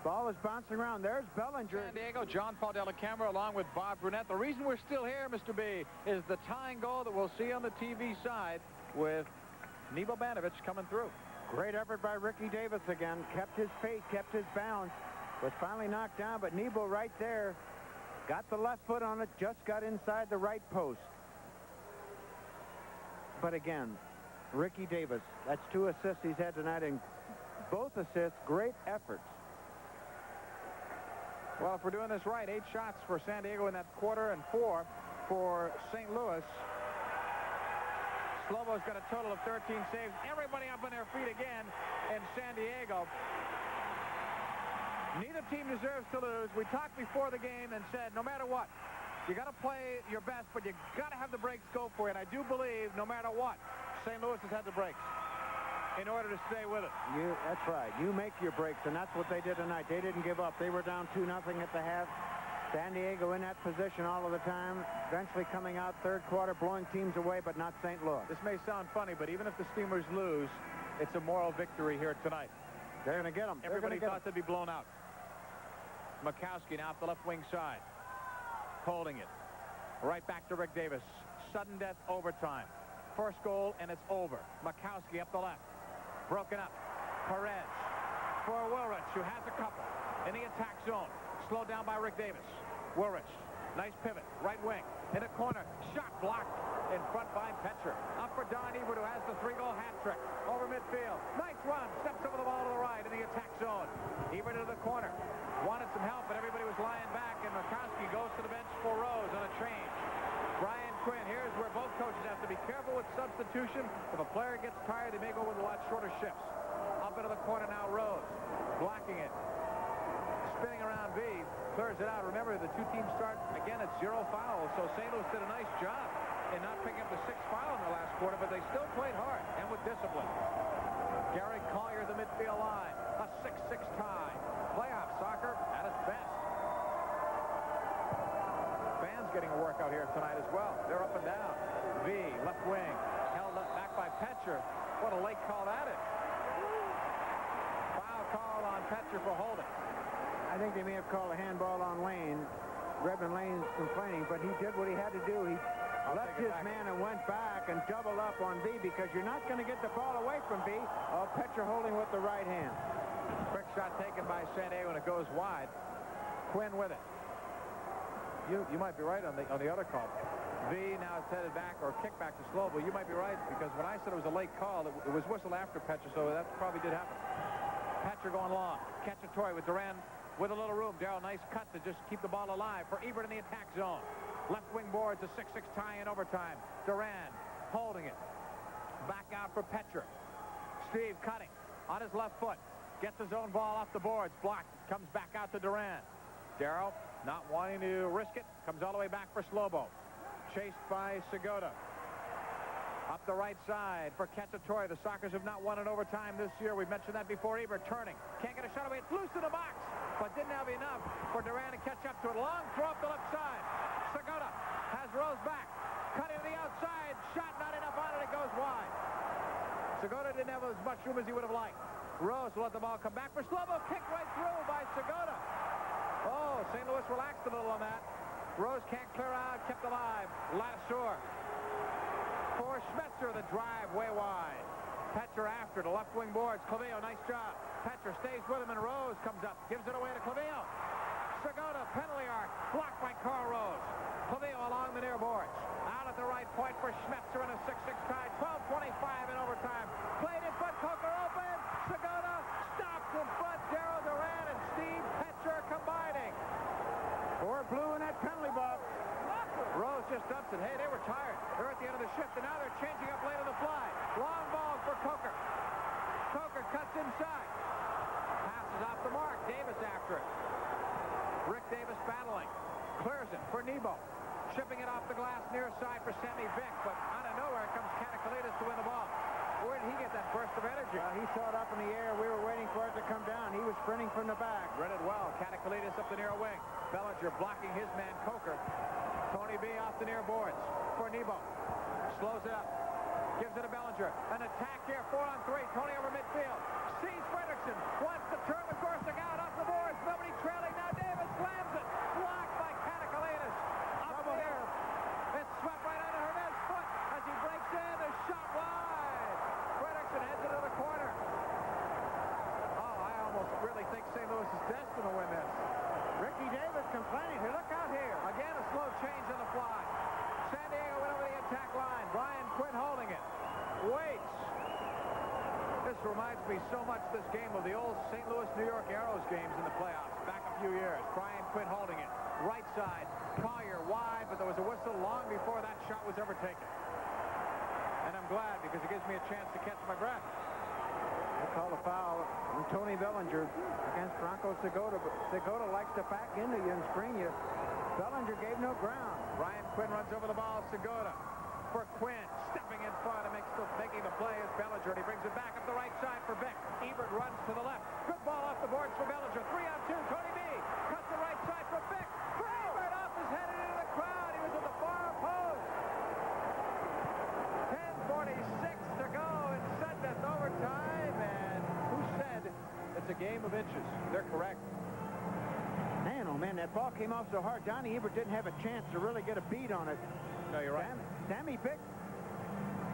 Ball is bouncing around. There's Bellinger. San Diego, John Paul Delacamera along with Bob Brunette. The reason we're still here, Mr. B, is the tying goal that we'll see on the TV side with Nebo Banovich coming through. Great effort by Ricky Davis again. Kept his faith, kept his balance. Was finally knocked down, but Nebo right there. Got the left foot on it, just got inside the right post. But again, Ricky Davis, that's 2 assists he's had tonight, and both assists, great efforts. Well, if we're doing this right, 8 shots for San Diego in that quarter and 4 for St. Louis. Slovo's got a total of 13 saves. Everybody up on their feet again in San Diego. Neither team deserves to lose. We talked before the game and said, no matter what, you got to play your best, but you got to have the breaks go for it. And I do believe, no matter what, St. Louis has had the breaks in order to stay with it. That's right. You make your breaks, and that's what they did tonight. They didn't give up. They were down 2-0 at the half. San Diego in that position all of the time, eventually coming out third quarter, blowing teams away, but not St. Louis. This may sound funny, but even if the Steamers lose, it's a moral victory here tonight. They're going to get them. Everybody thought they'd be blown out. Makowski now off the left wing side. Holding it. Right back to Rick Davis. Sudden death overtime. First goal, and it's over. Makowski up the left. Broken up. Perez for Wilrich, who has a couple in the attack zone. Slowed down by Rick Davis. Wilrich, nice pivot. Right wing. In a corner. Shot blocked in front by Petcher. Up for Don Ebert, who has the 3-goal hat trick. Over midfield. Nice run. Steps over the ball to the right in the attack zone. Ebert into the corner. Wanted some help, but everybody was lying back, and Makowski goes to the bench for Rose on a change. Brian Quinn, here's where both coaches have to be careful with substitution. If a player gets tired, they may go with a lot shorter shifts. Up into the corner now, Rose. Blocking it. Spinning around V. Clears it out. Remember, the 2 teams start, again, at 0 fouls, so St. Louis did a nice job in not picking up the 6th foul in the last quarter, but they still played hard and with discipline. Gary Collier, the midfield line. A 6-6 tie. Playoff soccer at its best. Fans getting a workout here tonight as well. They're up and down. V, left wing. Held up back by Petcher. What a late call that is. Foul call on Petcher for holding. I think they may have called a handball on Lane. Redmond Lane's complaining, but he did what he had to do. He left his man and went back and doubled up on V because you're not going to get the ball away from V. Petcher holding with the right hand. Quick shot taken by San Diego, and it goes wide. Quinn with it. You might be right on the other call. V now is headed back or kick back to Slovo. You might be right, because when I said it was a late call, it was whistled after Petcher, so that probably did happen. Petcher going long. Cacciatore with Duran with a little room. Darrell, nice cut to just keep the ball alive for Ebert in the attack zone. Left wing boards, a 6-6 tie in overtime. Duran holding it. Back out for Petcher. Steve cutting on his left foot. Gets his own ball off the boards. Blocked. Comes back out to Duran. Darrell not wanting to risk it. Comes all the way back for Slovo. chased by Segota. Up the right side for Cacciatore. The Sockers have not won in overtime this year. We've mentioned that before. Ebert turning. Can't get a shot away. It's loose in the box, but didn't have enough for Duran to catch up to it. Long throw up the left side. Segota has Rose back. Cut into the outside. Shot not enough on it. It goes wide. Segota didn't have as much room as he would have liked. Rose will let the ball come back for Slobo. Kick right through by Segota. Oh, St. Louis relaxed a little on that. Rose can't clear out. Kept alive. Lassour. For Schmetzer, the drive way wide. Petcher after the left wing boards. Clavillo, nice job. Petcher stays with him, and Rose comes up. Gives it away to Clavillo. Segota, penalty arc. Blocked by Carl Rose. Clavillo along the near boards. Out at the right point for Schmetzer in a 6-6 tie. 12:25 in overtime. Played in front. Coker open. Segota stops in front. Darryl Duran and Steve Petcher combining. Four blue in that penalty box. Rose just dumps it. Hey, they were tired. They're at the end of the shift, and now they're changing up late on the fly. Long ball for Coker. Coker cuts inside. Passes off the mark. Davis after it. Rick Davis battling. Clears it for Nebo. Shipping it off the glass near side for Sammy Vick, but out of nowhere comes Katakalitis to win the ball. Where did he get that burst of energy? He saw it up in the air. We were waiting for it to come down. He was sprinting from the back. Read it well. Katakalitis up the near wing. Bellinger blocking his man, Coker. Tony B off the near boards for Nebo. Slows it up. Gives it to Bellinger. An attack here, 4-on-3. Tony over midfield. Sees Fredrickson. Wants to turn with Gorsuch out off the boards. Nobody trailing. Now Davis slams it. Blocked by Katakalitis. Up there. It's swept right under Hermet's foot as he breaks in. A shot wide. Fredrickson heads it to the corner. Oh, I almost really think St. Louis is destined to win this. Ricky Davis complaining. Hey, look out here. Again, a slow change on the fly. San Diego went over the attack line. Brian Quinn holding it. Waits. This reminds me so much, this game, of the old St. Louis, New York Arrows games in the playoffs back a few years. Brian Quinn holding it. Right side. Collier wide, but there was a whistle long before that shot was ever taken. And I'm glad, because it gives me a chance to catch my breath. They call a foul on Tony Bellinger against Franco Segota, but Segota likes to back into you and screen you. Bellinger gave no ground. Ryan Quinn runs over the ball. Segota for Quinn. Stepping in front and making the play is Bellinger. And he brings it back up the right side for Vick. Ebert runs to the left. Good ball off the boards for Bellinger. 3-on-2. Tony B. Cuts the right side for Vick. Ebert off his head and into the crowd. He was at the far post. 10:46 to go in sudden overtime. And who said it's a game of inches? They're correct. Man, oh man, that ball came off so hard. Donnie Ebert didn't have a chance to really get a beat on it. No, you're right. Sammy Vick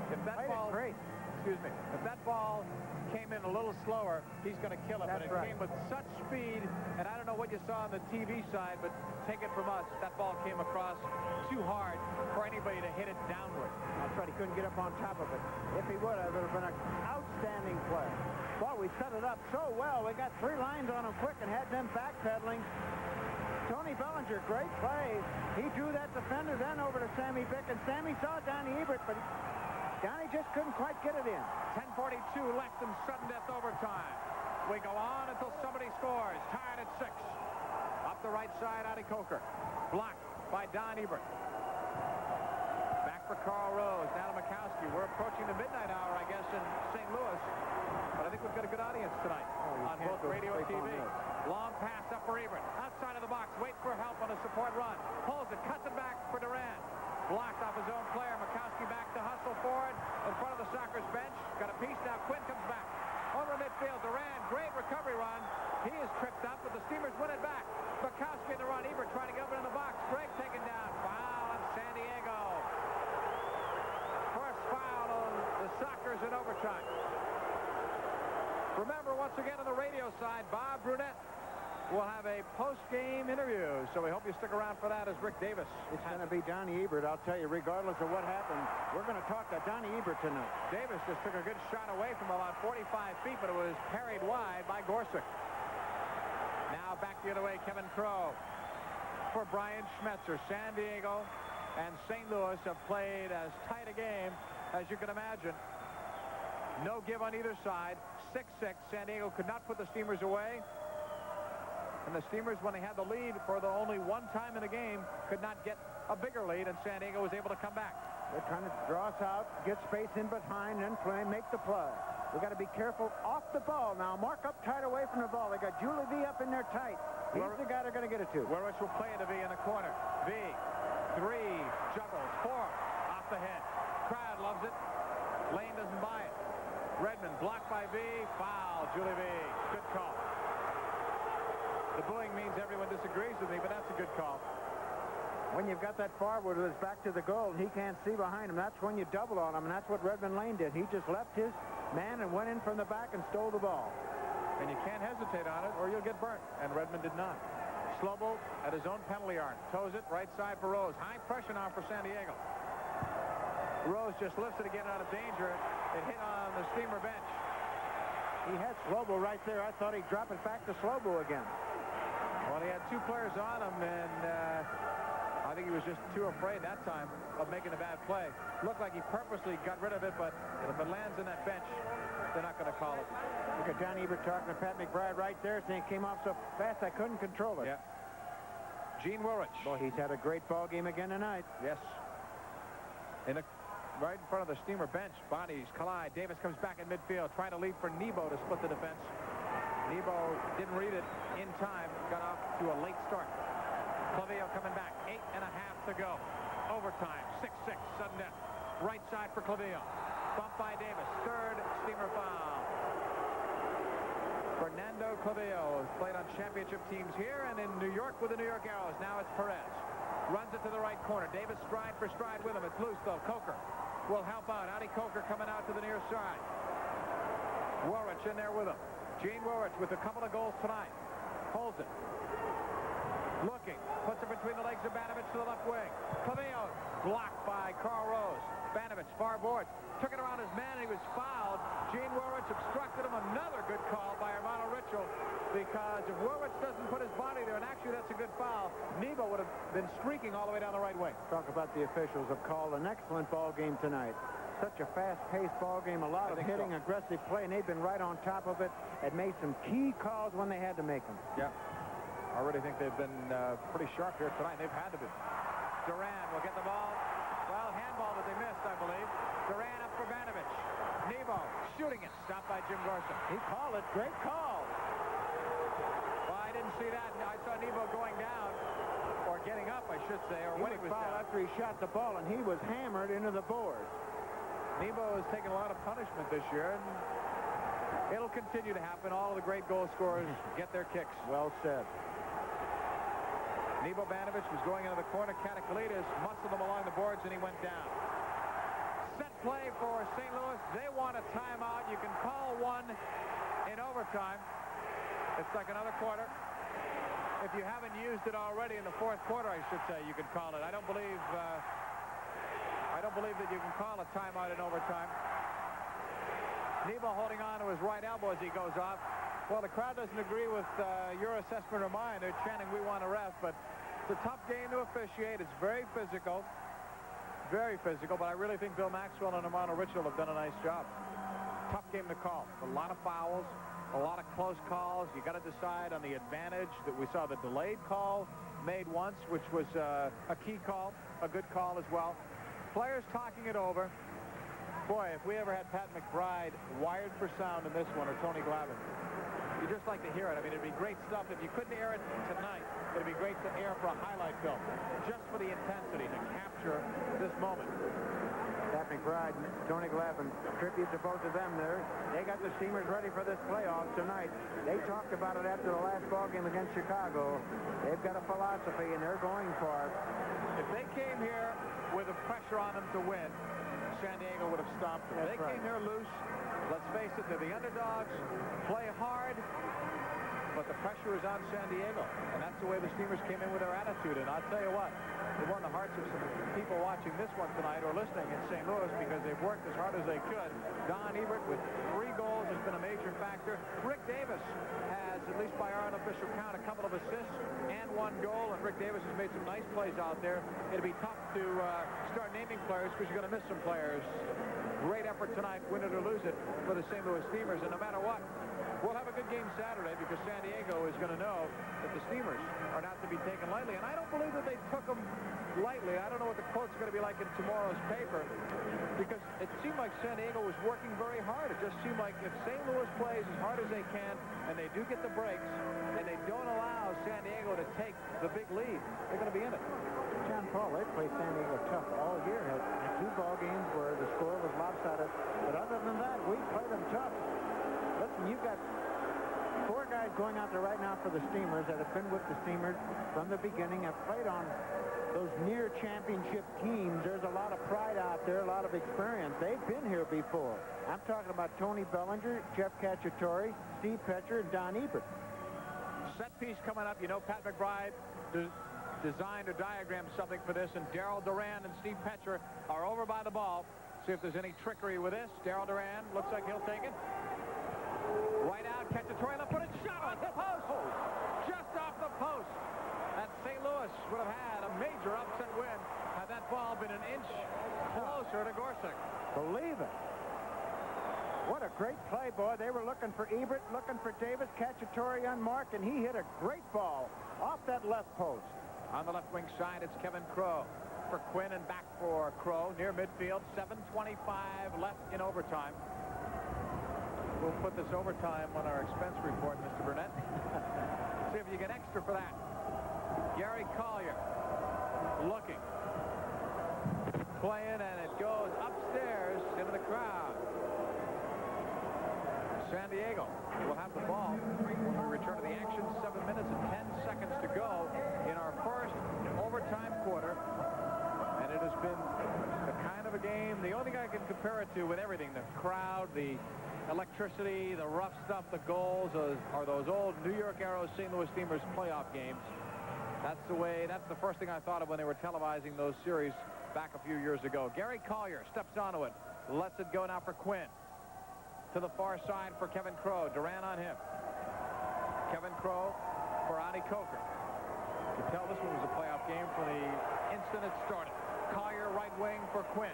If that played ball, it great. excuse me, if that ball came in a little slower, he's going to kill it. That's But it right. came with such speed, and I don't know what you saw on the TV side, but take it from us, that ball came across too hard for anybody to hit it downward. That's right, he couldn't get up on top of it. If he would have, it would have been an outstanding play. Boy, we set it up so well. We got 3 lines on him quick and had them backpedaling. Tony Bellinger, great play. He drew that defender then over to Sammy Vick, and Sammy saw Donnie Ebert, but Donnie just couldn't quite get it in. 10:42 left in sudden death overtime. We go on until somebody scores. Tied at 6. Up the right side, Adi Coker. Blocked by Don Ebert. Back for Carl Rose. Now to Mikowski. We're approaching the midnight hour, I guess, in St. Louis. But I think we've got a good audience tonight on both radio and TV. Long pass up for Ebert. Outside of the box. Waits for help on a support run. Pulls it. Cuts it back for Duran. Blocked off his own player. Mikowski back to hustle forward in front of the Sockers bench. Got a piece now. Quinn comes back. Over midfield. Duran. Great recovery run. He is tripped up, but the Steamers win it back. Mikowski in the run. Ebert trying to get up in the box. Gregg taken down. Foul on San Diego. First foul on the Sockers in overtime. Remember, once again on the radio side, Bob Brunette will have a post-game interview, so we hope you stick around for that as Rick Davis. It's going to be Donnie Ebert, I'll tell you, regardless of what happens. We're going to talk to Donnie Ebert tonight. Davis just took a good shot away from about 45 feet, but it was parried wide by Gorsuch. Now back the other way, Kevin Crowe for Brian Schmetzer. San Diego and St. Louis have played as tight a game as you can imagine. No give on either side. 6-6. San Diego could not put the Steamers away. And the Steamers, when they had the lead for the only one time in the game, could not get a bigger lead, and San Diego was able to come back. They're trying to draw us out, get space in behind, and play, make the play. We got to be careful off the ball now. Mark up tight away from the ball. They got Julie V up in there tight. He's the guy they're going to get it to. Werwich will play it to V in the corner. V, 3, juggles, 4, off the head. Crowd loves it. Lane doesn't buy it. Redmond blocked by V, foul, Julie V. Good call. The booing means everyone disagrees with me, but that's a good call. When you've got that forward with his back to the goal and he can't see behind him, that's when you double on him, and that's what Redmond Lane did. He just left his man and went in from the back and stole the ball. And you can't hesitate on it or you'll get burnt, and Redmond did not. Slobo at his own penalty arc. Toes it, right side for Rose. High pressure now for San Diego. Rose just lifts it to get out of danger. It hit on the steamer bench. He had Slobo right there. I thought he'd drop it back to Slobo again. Well, he had 2 players on him, and I think he was just too afraid that time of making a bad play. Looked like he purposely got rid of it, but if it lands in that bench, they're not going to call it. Look at Don Ebert talking to Pat McBride right there, saying it came off so fast I couldn't control it. Yeah. Gene Werwich. Well, he's had a great ball game again tonight. Yes. Right in front of the steamer bench, bodies collide. Davis comes back in midfield, trying to lead for Nebo to split the defense. Nebo didn't read it in time, got off to a late start. Clavillo coming back, 8.5 to go. Overtime, 6-6, sudden death. Right side for Clavillo. Bump by Davis, third steamer foul. Fernando Clavillo has played on championship teams here and in New York with the New York Arrows. Now it's Perez. Runs it to the right corner. Davis stride for stride with him. It's loose, though. Coker will help out. Adi Coker coming out to the near side. Werwich in there with him. Gene Werwich with a couple of goals tonight. Holds it. Looking. Puts it between the legs of Banovich to the left wing. Clavillo blocked by Carl Rose. Banovich far board. Took it around his man. He was fouled. Gene Werwich obstructed him. Another good call by Armando Ritchell, because if Werwich doesn't put his body there, and actually that's a good foul, Nebo would have been streaking all the way down the right wing. Talk about the officials have called an excellent ball game tonight. Such a fast-paced ball game, a lot of hitting, aggressive play, and they've been right on top of it and made some key calls when they had to make them. Yeah. I really think they've been pretty sharp here tonight. They've had to be. Duran will get the ball. Well, handball that they missed, I believe. Duran up for Banovich. Nebo shooting it. Stopped by Jim Garson. He called it. Great call. Well, I didn't see that. I saw Nebo going down, or getting up, I should say, or when he was down. After he shot the ball, and he was hammered into the boards. Nebo has taken a lot of punishment this year, and it'll continue to happen. All of the great goal scorers get their kicks. Well said. Nebo Banovich was going into the corner. Katakalides muscled him along the boards, and he went down. Set play for St. Louis. They want a timeout. You can call one in overtime. It's like another quarter. If you haven't used it already in the 4th quarter, I should say, you can call it. I don't believe that you can call a timeout in overtime. Nebo holding on to his right elbow as he goes off. Well, the crowd doesn't agree with your assessment or mine. They're chanting, "We want a ref," but it's a tough game to officiate. It's very physical, but I really think Bill Maxwell and Armando Ritchell have done a nice job. Tough game to call. A lot of fouls, a lot of close calls. You got to decide on the advantage. That we saw the delayed call made once, which was a key call, a good call as well. Players talking it over. Boy, if we ever had Pat McBride wired for sound in this one, or Tony Glavin, you'd just like to hear it. I mean, it'd be great stuff. If you couldn't air it tonight, it'd be great to air for a highlight film, just for the intensity, to capture this moment. Pat McBride, Tony Glavin, tribute to both of them there. They got the Steamers ready for this playoff tonight. They talked about it after the last ball game against Chicago. They've got a philosophy, and they're going for it. If they came here with the pressure on them to win, San Diego would have stopped them. They came here loose. Let's face it, they're the underdogs. Play hard, but the pressure is on San Diego. And that's the way the Steamers came in with their attitude. And I'll tell you what, they won the hearts of some people watching this one tonight or listening in St. Louis, because they've worked as hard as they could. Don Ebert with 3 goals and been a major factor. Rick Davis has, at least by our unofficial count, a couple of assists and 1 goal, and Rick Davis has made some nice plays out there. It'll be tough to start naming players because you're going to miss some players. Great effort tonight, win it or lose it, for the St. Louis Steamers, and no matter what, we'll have a good game Saturday because San Diego is going to know that the Steamers are not to be taken lightly, and I don't believe that they took them lightly. I don't know what the quote's going to be like in tomorrow's paper because it seemed like San Diego was working very hard. It just seemed like if St. Louis plays as hard as they can and they do get the breaks and they don't allow San Diego to take the big lead, they're going to be in it. John Paul, they played San Diego tough all year. Had 2 ball games where the score was lopsided, but other than that, we played them tough. Listen, you've got 4 guys going out there right now for the Steamers that have been with the Steamers from the beginning, have played on those near championship teams. There's a lot of pride out there, a lot of experience. They've been here before. I'm talking about Tony Bellinger, Jeff Cacciatore, Steve Petcher, and Don Ebert. Set piece coming up. You know Pat McBride designed or diagrammed something for this, and Darryl Duran and Steve Petcher are over by the ball. See if there's any trickery with this. Darryl Duran looks like he'll take it. Right out, Cacciatore, left footed shot off the post. Just off the post. And St. Louis would have had a major upset win had that ball been an inch closer to Gorsuch. Believe it. What a great play, boy. They were looking for Ebert, looking for Davis, Cacciatore unmarked, and he hit a great ball off that left post. On the left wing side, it's Kevin Crow for Quinn and back for Crow near midfield. 7:25 left in overtime. We'll put this overtime on our expense report, Mr. Burnett. See if you get extra for that. Gary Collier looking. Playing, and it goes upstairs into the crowd. San Diego will have the ball when we return to the action. 7 minutes and 10 seconds to go in our first overtime quarter. And it has been the kind of a game, the only thing I can compare it to with everything, the crowd, the electricity, the rough stuff, the goals, are those old New York Arrows St. Louis Steamers playoff games. That's the first thing I thought of when they were televising those series back a few years ago. Gary Collier steps onto it, lets it go now for Quinn. To the far side for Kevin Crow. Duran on him. Kevin Crow for Adi Coker. You can tell this one was a playoff game from the instant it started. Collier right wing for Quinn.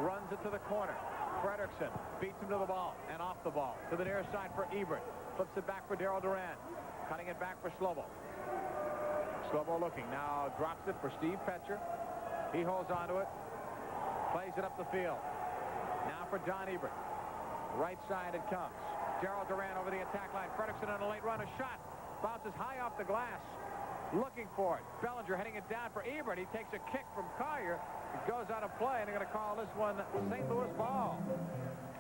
Runs it to the corner. Frederickson beats him to the ball and off the ball. To the near side for Ebert. Flips it back for Darryl Duran. Cutting it back for Slobo. Slobo looking. Now drops it for Steve Petcher. He holds onto it. Plays it up the field. Now for Don Ebert. Right side it comes. Darryl Duran over the attack line. Frederickson on a late run. A shot. Bounces high off the glass. Looking for it. Bellinger heading it down for Ebert. He takes a kick from Collier. It goes out of play, and they're going to call this one St. Louis ball.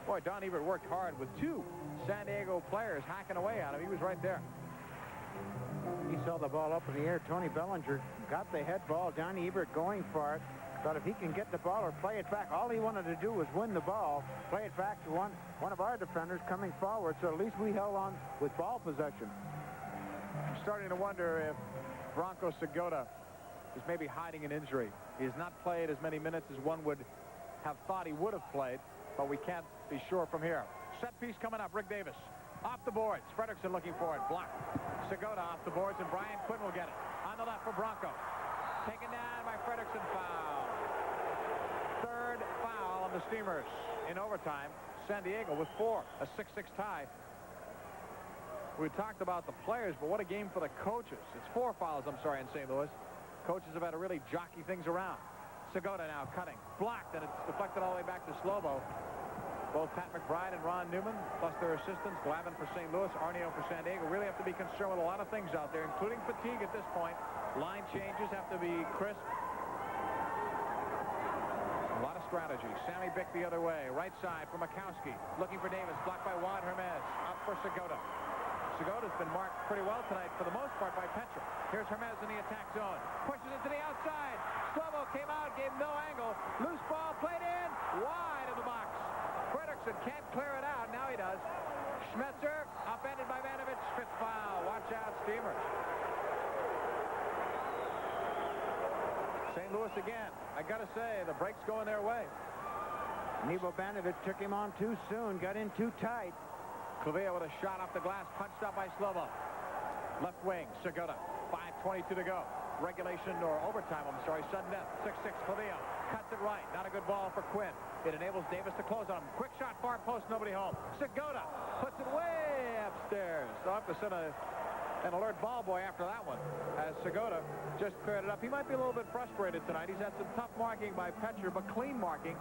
Boy, Don Ebert worked hard with 2 San Diego players hacking away at him. He was right there. He saw the ball up in the air. Tony Bellinger got the head ball. Don Ebert going for it. Thought if he can get the ball or play it back, all he wanted to do was win the ball, play it back to one of our defenders coming forward, so at least we held on with ball possession. I'm starting to wonder if Branko Segota is maybe hiding an injury. He has not played as many minutes as one would have thought he would have played, but we can't be sure from here. Set piece coming up. Rick Davis off the boards. Frederickson looking for it. Blocked. Segota off the boards, and Brian Quinn will get it. On the left for Branko. Taken down by Frederickson. Foul. Third foul on the Steamers in overtime. San Diego with 4. A 6-6 tie. We talked about the players, but what a game for the coaches. It's 4 fouls, I'm sorry, in St. Louis. Coaches have had to really jockey things around. Segota now cutting. Blocked, and it's deflected all the way back to Slobo. Both Pat McBride and Ron Newman, plus their assistants, Glavin for St. Louis, Arneo for San Diego, really have to be concerned with a lot of things out there, including fatigue at this point. Line changes have to be crisp. A lot of strategy. Sammy Bick the other way. Right side for Makowski. Looking for Davis. Blocked by Juan Hermes. Up for Segota. Segota's been marked pretty well tonight for the most part by Petcher. Here's Hermes in the attack zone. Pushes it to the outside. Slobo came out, gave no angle. Loose ball played in. Wide of the box. Frederickson can't clear it out. Now he does. Schmetzer upended by Vanovich. 5th foul. Watch out, Steamers. St. Louis again. I got to say, the break's going their way. Nevo Banovich took him on too soon, got in too tight. Pavia with a shot off the glass, punched up by Slovo. Left wing, Segota. 5:22 to go. Regulation or overtime, I'm sorry. Sudden death. 6-6 Pavia. Cuts it right. Not a good ball for Quinn. It enables Davis to close on him. Quick shot, far post, nobody home. Segota puts it way upstairs. So I'll have to send an alert ball boy after that one, as Segota just cleared it up. He might be a little bit frustrated tonight. He's had some tough marking by Petcher, but clean marking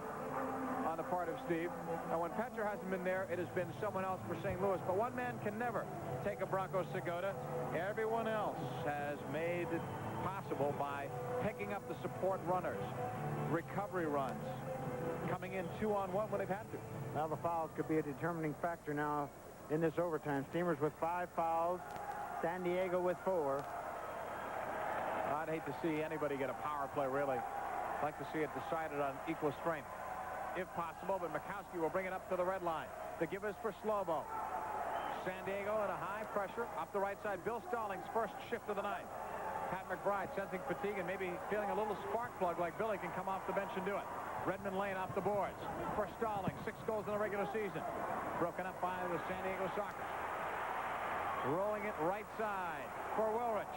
on the part of Steve. And when Petcher hasn't been there, it has been someone else for St. Louis. But one man can never take a Bronco Segota. Everyone else has made it possible by picking up the support runners, recovery runs, coming in 2-on-1 when they've had to. Well, the fouls could be a determining factor now in this overtime. Steamers with 5 fouls. San Diego with 4. I'd hate to see anybody get a power play, really. I'd like to see it decided on equal strength, if possible, but Mikowski will bring it up to the red line. The give is for Slovo. San Diego at a high pressure. Up the right side, Bill Stallings, first shift of the night. Pat McBride sensing fatigue and maybe feeling a little spark plug like Billy can come off the bench and do it. Redmond Lane off the boards for Stallings. 6 goals in the regular season. Broken up by the San Diego Sockers. Rolling it right side for Wilrich.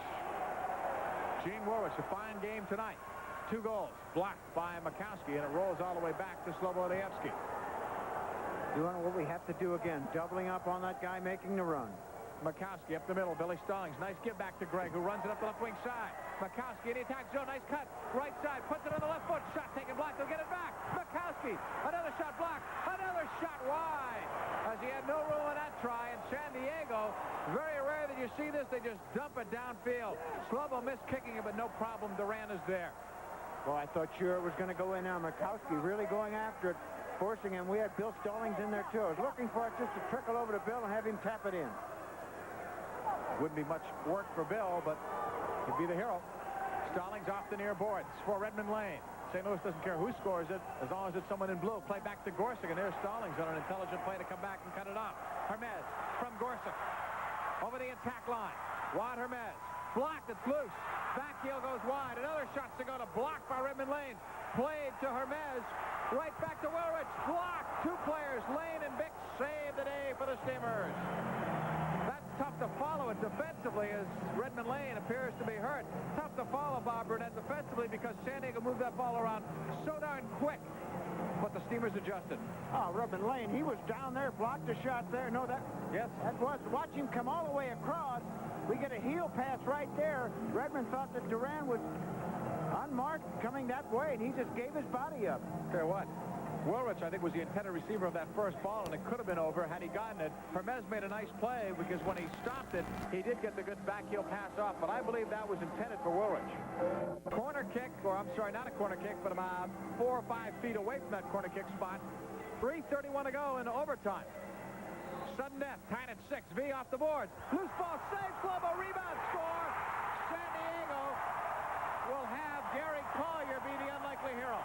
Gene Wilrich, a fine game tonight. 2 goals blocked by Mikowski, and it rolls all the way back to Slobodievsky. Doing what we have to do again, doubling up on that guy making the run. Mikowski up the middle. Billy Stallings. Nice give back to Greg, who runs it up the left wing side. Mikowski in the attack zone. Nice cut. Right side. Puts it on the left foot. Shot taken blocked. They'll get it back. Mikowski. Another shot blocked. Another shot wide. As he had no room on that try. And San Diego, very rare that you see this. They just dump it downfield. Slovo missed kicking it, but no problem. Duran is there. Well, I thought sure it was going to go in now. Mikowski really going after it, forcing him. We had Bill Stallings in there, too. I was looking for it just to trickle over to Bill and have him tap it in. Wouldn't be much work for Bill, but he'd be the hero. Stallings off the near boards for Redmond Lane. St. Louis doesn't care who scores it, as long as it's someone in blue. Play back to Gorsuch, and there's Stallings on an intelligent play to come back and cut it off. Hermes from Gorsuch. Over the attack line. Juan Hermes. Blocked, it's loose. Back heel goes wide. Another shot to go to block by Redmond Lane. Played to Hermes. Right back to Wilrich. Blocked. 2 players, Lane and Bick, save the day for the Steamers. That's tough to follow it defensively, as Redmond Lane appears to be hurt. Tough to follow Bob Burnett defensively because San Diego moved that ball around so darn quick. But the Steamers adjusted. Oh, Redmond Lane, he was down there, blocked a shot there. No, that was. Watch him come all the way across. We get a heel pass right there. Redmond thought that Duran was unmarked coming that way, and he just gave his body up. Tell you what, Wilrich, I think, was the intended receiver of that first ball, and it could have been over had he gotten it. Hermes made a nice play because when he stopped it, he did get the good back heel pass off, but I believe that was intended for Wilrich. Corner kick, or I'm sorry, not a corner kick, but about 4 or 5 feet away from that corner kick spot. 3:31 to go in overtime. Sudden death, tied at 6. V off the boards. Loose ball, save, Slovo, rebound, score. San Diego will have Gary Collier be the unlikely hero.